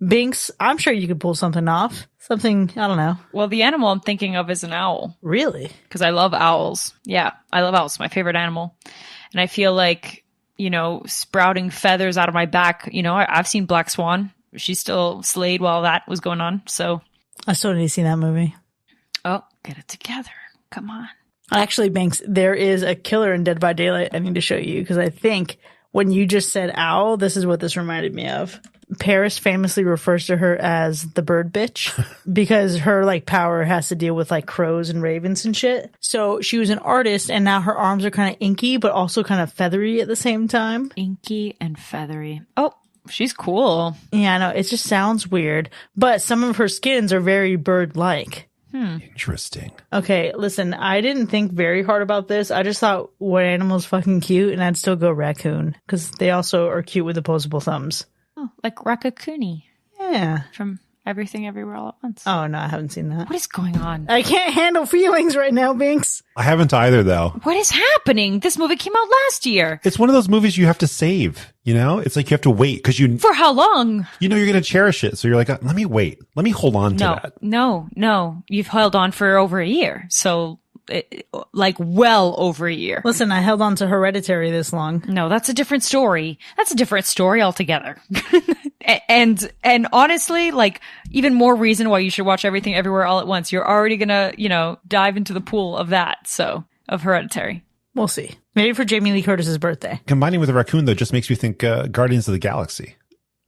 Binks, I'm sure you could pull something off. Something, I don't know. Well, the animal I'm thinking of is an owl. Really? Because I love owls. Yeah, I love owls. My favorite animal. And I feel like, you know, sprouting feathers out of my back, you know, I've seen Black Swan. She still slayed while that was going on. So I still need to see that movie. Oh, get it together. Come on. Actually, Banks, there is a killer in Dead by Daylight I need to show you, because I think when you just said owl, this is what this reminded me of. Paris famously refers to her as the bird bitch because her, like, power has to deal with, like, crows and ravens and shit. So she was an artist, and now her arms are kind of inky but also kind of feathery at the same time. Inky and feathery. Oh, she's cool. Yeah, I know. It just sounds weird, but some of her skins are very bird-like. Interesting. Okay, listen, I didn't think very hard about this. I just thought, what animal's fucking cute? And I'd still go raccoon, because they also are cute with opposable thumbs. Oh, like Rakakuni. Yeah. From Everything Everywhere All at Once. Oh, no, I haven't seen that. What is going on? I can't handle feelings right now, Binks. I haven't either, though. What is happening? This movie came out last year. It's one of those movies you have to save, you know? It's like you have to wait because For how long? You know you're going to cherish it. So you're like, let me wait. Let me hold on to that. No. You've held on for over a year. So, like, well over a year. Listen, I held on to Hereditary this long. No, that's a different story. That's a different story altogether. And honestly, like, even more reason why you should watch Everything Everywhere All at Once. You're already gonna, you know, dive into the pool of that. So, of Hereditary. We'll see. Maybe for Jamie Lee Curtis's birthday. Combining with a raccoon, though, just makes me think Guardians of the Galaxy.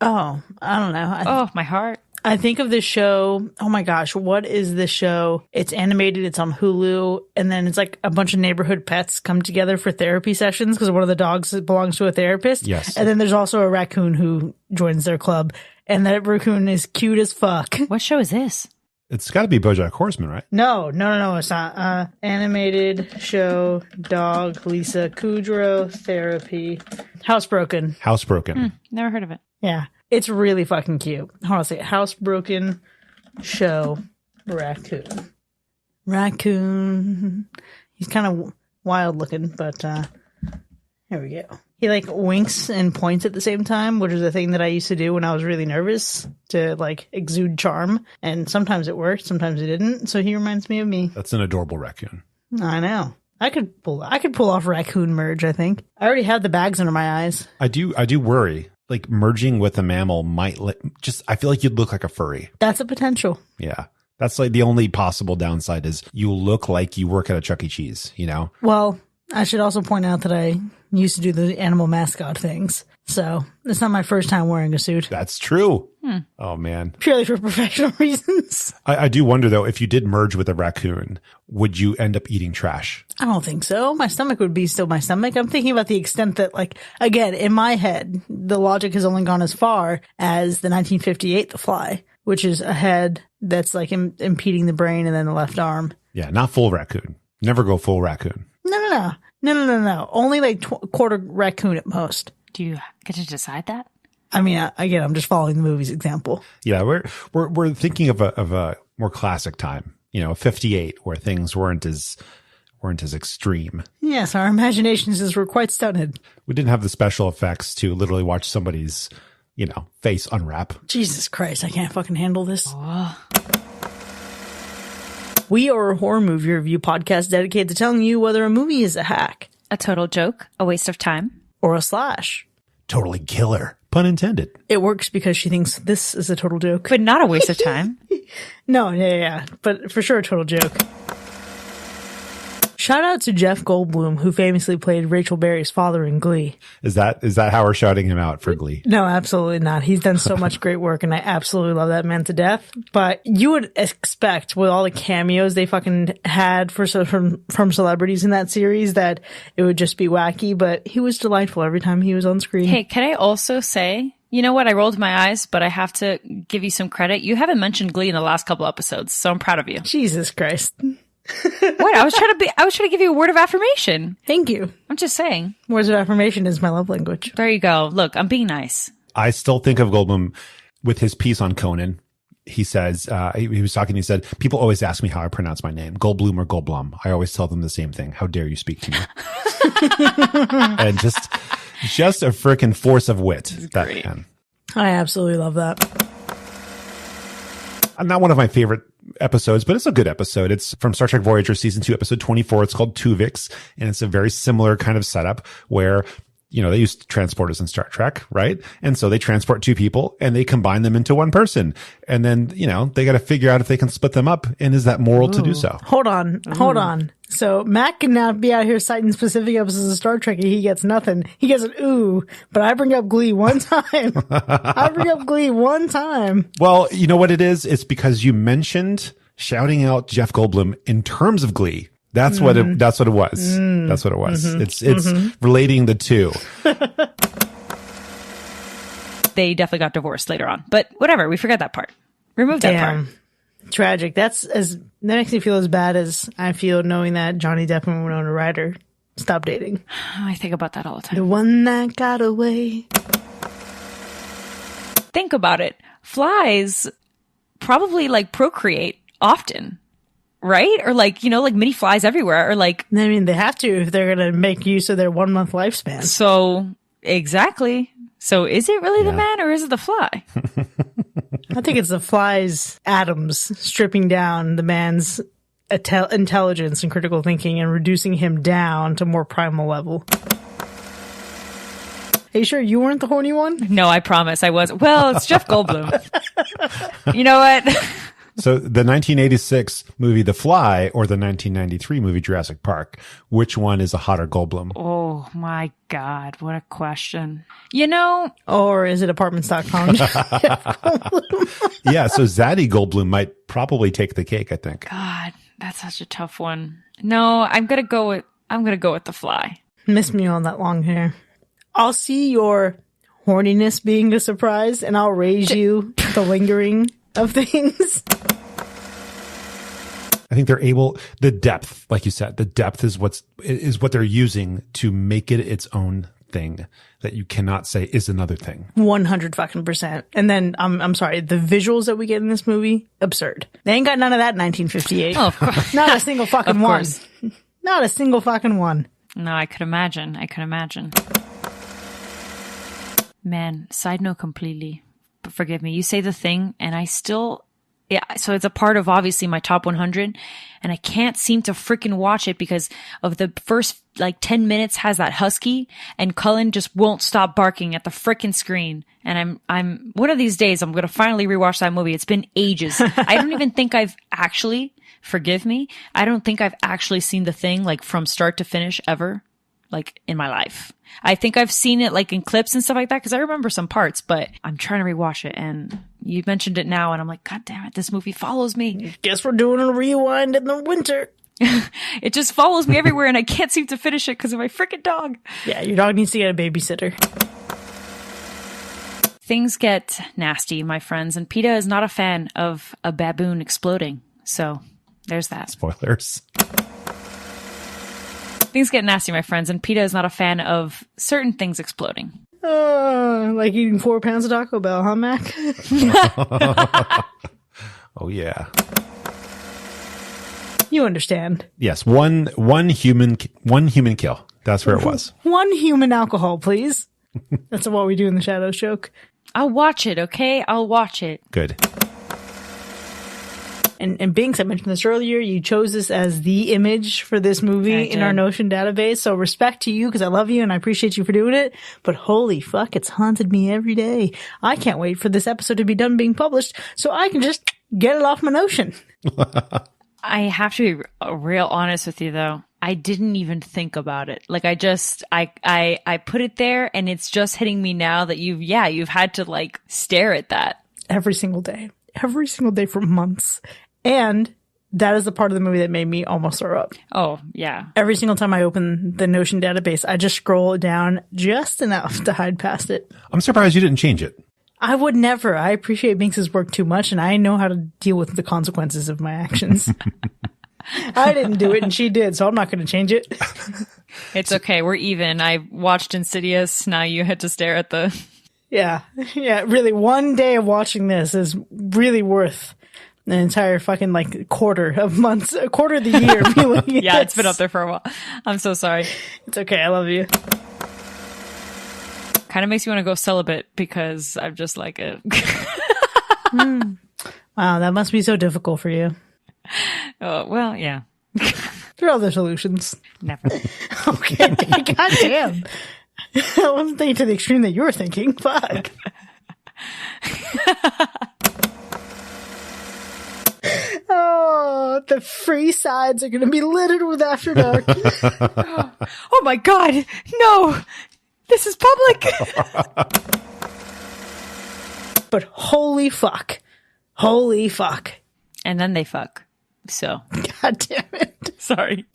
Oh, I don't know. My heart. I think of this show. Oh my gosh, what is this show? It's animated. It's on Hulu. And then it's like a bunch of neighborhood pets come together for therapy sessions because one of the dogs belongs to a therapist. Yes. And then there's also a raccoon who joins their club. And that raccoon is cute as fuck. What show is this? It's got to be BoJack Horseman, right? No, it's not. Animated show, dog, Lisa Kudrow, therapy, Housebroken. Housebroken. Never heard of it. Yeah, it's really fucking cute. Hold on a second. Housebroken show, raccoon. Raccoon. He's kind of wild looking, but here we go. He like winks and points at the same time, which is a thing that I used to do when I was really nervous to like exude charm. And sometimes it worked, sometimes it didn't. So he reminds me of me. That's an adorable raccoon. I know. I could pull off raccoon merge, I think. I already have the bags under my eyes. I do worry. Like merging with a mammal might I feel like you'd look like a furry. That's a potential. Yeah. That's like the only possible downside is you look like you work at a Chuck E. Cheese, you know? Well, I should also point out that I used to do the animal mascot things. So it's not my first time wearing a suit. That's true. Oh, man. Purely for professional reasons. I do wonder, though, if you did merge with a raccoon, would you end up eating trash? I don't think so. My stomach would be still my stomach. I'm thinking about the extent that, like, again, in my head, the logic has only gone as far as the 1958 The Fly, which is a head that's like impeding the brain and then the left arm. Yeah, not full raccoon. Never go full raccoon. No. Only like quarter raccoon at most. Do you get to decide that? I mean, again, I'm just following the movie's example. Yeah, we're thinking of a more classic time, 58, where things weren't as extreme. Yes, our imaginations were quite stunted. We didn't have the special effects to literally watch somebody's, face unwrap. Jesus Christ, I can't fucking handle this. Oh. We are a horror movie review podcast dedicated to telling you whether a movie is a hack, a total joke, a waste of time, or a slash. Totally killer. Pun intended. It works because she thinks this is a total joke. But not a waste of time. No, yeah. But for sure a total joke. Shout out to Jeff Goldblum, who famously played Rachel Berry's father in Glee. Is that how we're shouting him out for Glee? No, absolutely not. He's done so much great work, and I absolutely love that man to death. But you would expect, with all the cameos they fucking had from celebrities in that series, that it would just be wacky. But he was delightful every time he was on screen. Hey, can I also say, you know what? I rolled my eyes, but I have to give you some credit. You haven't mentioned Glee in the last couple episodes, so I'm proud of you. Jesus Christ. What? I was trying to give you a word of affirmation. Thank you. I'm just saying. Words of affirmation is my love language. There you go. Look, I'm being nice. I still think of Goldblum with his piece on Conan. He says, he was talking, he said, people always ask me how I pronounce my name, Goldblum or Goldblum. I always tell them the same thing. How dare you speak to me? And just a freaking force of wit. That man. I absolutely love that. Not one of my favorite episodes, but it's a good episode. It's from Star Trek Voyager season 2, episode 24. It's called Tuvix, and it's a very similar kind of setup where, they use transporters in Star Trek, right? And so they transport two people and they combine them into one person. And then, they got to figure out if they can split them up. And is that moral to do so? Hold on. So Matt can now be out here citing specific episodes of Star Trek and he gets nothing. He gets an ooh, but I bring up Glee one time. Well, you know what it is? It's because you mentioned shouting out Jeff Goldblum in terms of Glee. That's what it was. That's what it was. It's relating the two. They definitely got divorced later on, but whatever. We forgot that part. Remove that part. Tragic. That makes me feel as bad as I feel knowing that Johnny Depp and Winona Ryder stopped dating. I think about that all the time. The one that got away. Think about it. Flies probably procreate often. Right? Or like mini flies everywhere, or I mean, they have to if they're going to make use of their 1 month lifespan. So, exactly. So is it really the man or is it the fly? I think it's the fly's atoms stripping down the man's intelligence and critical thinking and reducing him down to more primal level. Are you sure you weren't the horny one? No, I promise I was. Well, it's Jeff Goldblum. You know what? So the 1986 movie The Fly or the 1993 movie Jurassic Park, which one is a hotter Goldblum? Oh my God, what a question. Or is it apartments.com? Yeah, so Zaddy Goldblum might probably take the cake, I think. God, that's such a tough one. No, I'm going to go with The Fly. Miss me on that long hair. I'll see your horniness being a surprise and I'll raise you the lingering of things. I think they're able, the depth, like you said, the depth is what they're using to make it its own thing that you cannot say is another thing. 100%. And then, I'm sorry, the visuals that we get in this movie, absurd. They ain't got none of that in 1958. Oh, of course. Not a single fucking Of one. course. Not a single fucking one. No, I could imagine. Man, side note completely. But forgive me. You say The Thing, and I still... Yeah, so it's a part of obviously my top 100, and I can't seem to freaking watch it because of the first 10 minutes has that husky, and Cullen just won't stop barking at the freaking screen. And I'm one of these days I'm gonna finally rewatch that movie. It's been ages. I don't even think I've actually, forgive me, I don't think I've actually seen The Thing from start to finish ever, in my life. I think I've seen it in clips and stuff like that because I remember some parts, but I'm trying to rewatch it, and you mentioned it now and I'm like, God damn it, this movie follows me. Guess we're doing a rewind in the winter. It just follows me everywhere and I can't seem to finish it because of my freaking dog. Yeah, your dog needs to get a babysitter. Things get nasty, my friends, and PETA is not a fan of a baboon exploding. So there's that. Spoilers. Things get nasty, my friends, and PETA is not a fan of certain things exploding. Like eating 4 pounds of Taco Bell, huh, Mac? Oh, yeah. You understand. Yes, one human kill. That's where it was. 1 human alcohol, please. That's what we do in the Shadows joke. I'll watch it, okay? I'll watch it. Good. And Binks, I mentioned this earlier, you chose this as the image for this movie in our Notion database. So respect to you because I love you and I appreciate you for doing it. But holy fuck, it's haunted me every day. I can't wait for this episode to be done being published so I can just get it off my Notion. I have to be real honest with you though. I didn't even think about it. I put it there and it's just hitting me now that you've had to stare at that. Every single day for months. And that is the part of the movie that made me almost throw up. Oh, yeah. Every single time I open the Notion database, I just scroll down just enough to hide past it. I'm surprised you didn't change it. I would never. I appreciate Binks's work too much, and I know how to deal with the consequences of my actions. I didn't do it, and she did, so I'm not going to change it. It's okay. We're even. I watched Insidious. Now you had to stare at the... Yeah, really. One day of watching this is really worth an entire fucking quarter of months, a quarter of the year. Yeah, it's been up there for a while. I'm so sorry. It's okay. I love you. Kind of makes me want to go celibate because I'm just like it. Wow, that must be so difficult for you. Oh, well, yeah. There are other solutions. Never. Okay, God damn. I wasn't thinking to the extreme that you were thinking. Fuck. Oh, the free sides are going to be littered with After Dark. Oh my God. No. This is public. But holy fuck. Holy fuck. And then they fuck. So. God damn it. Sorry.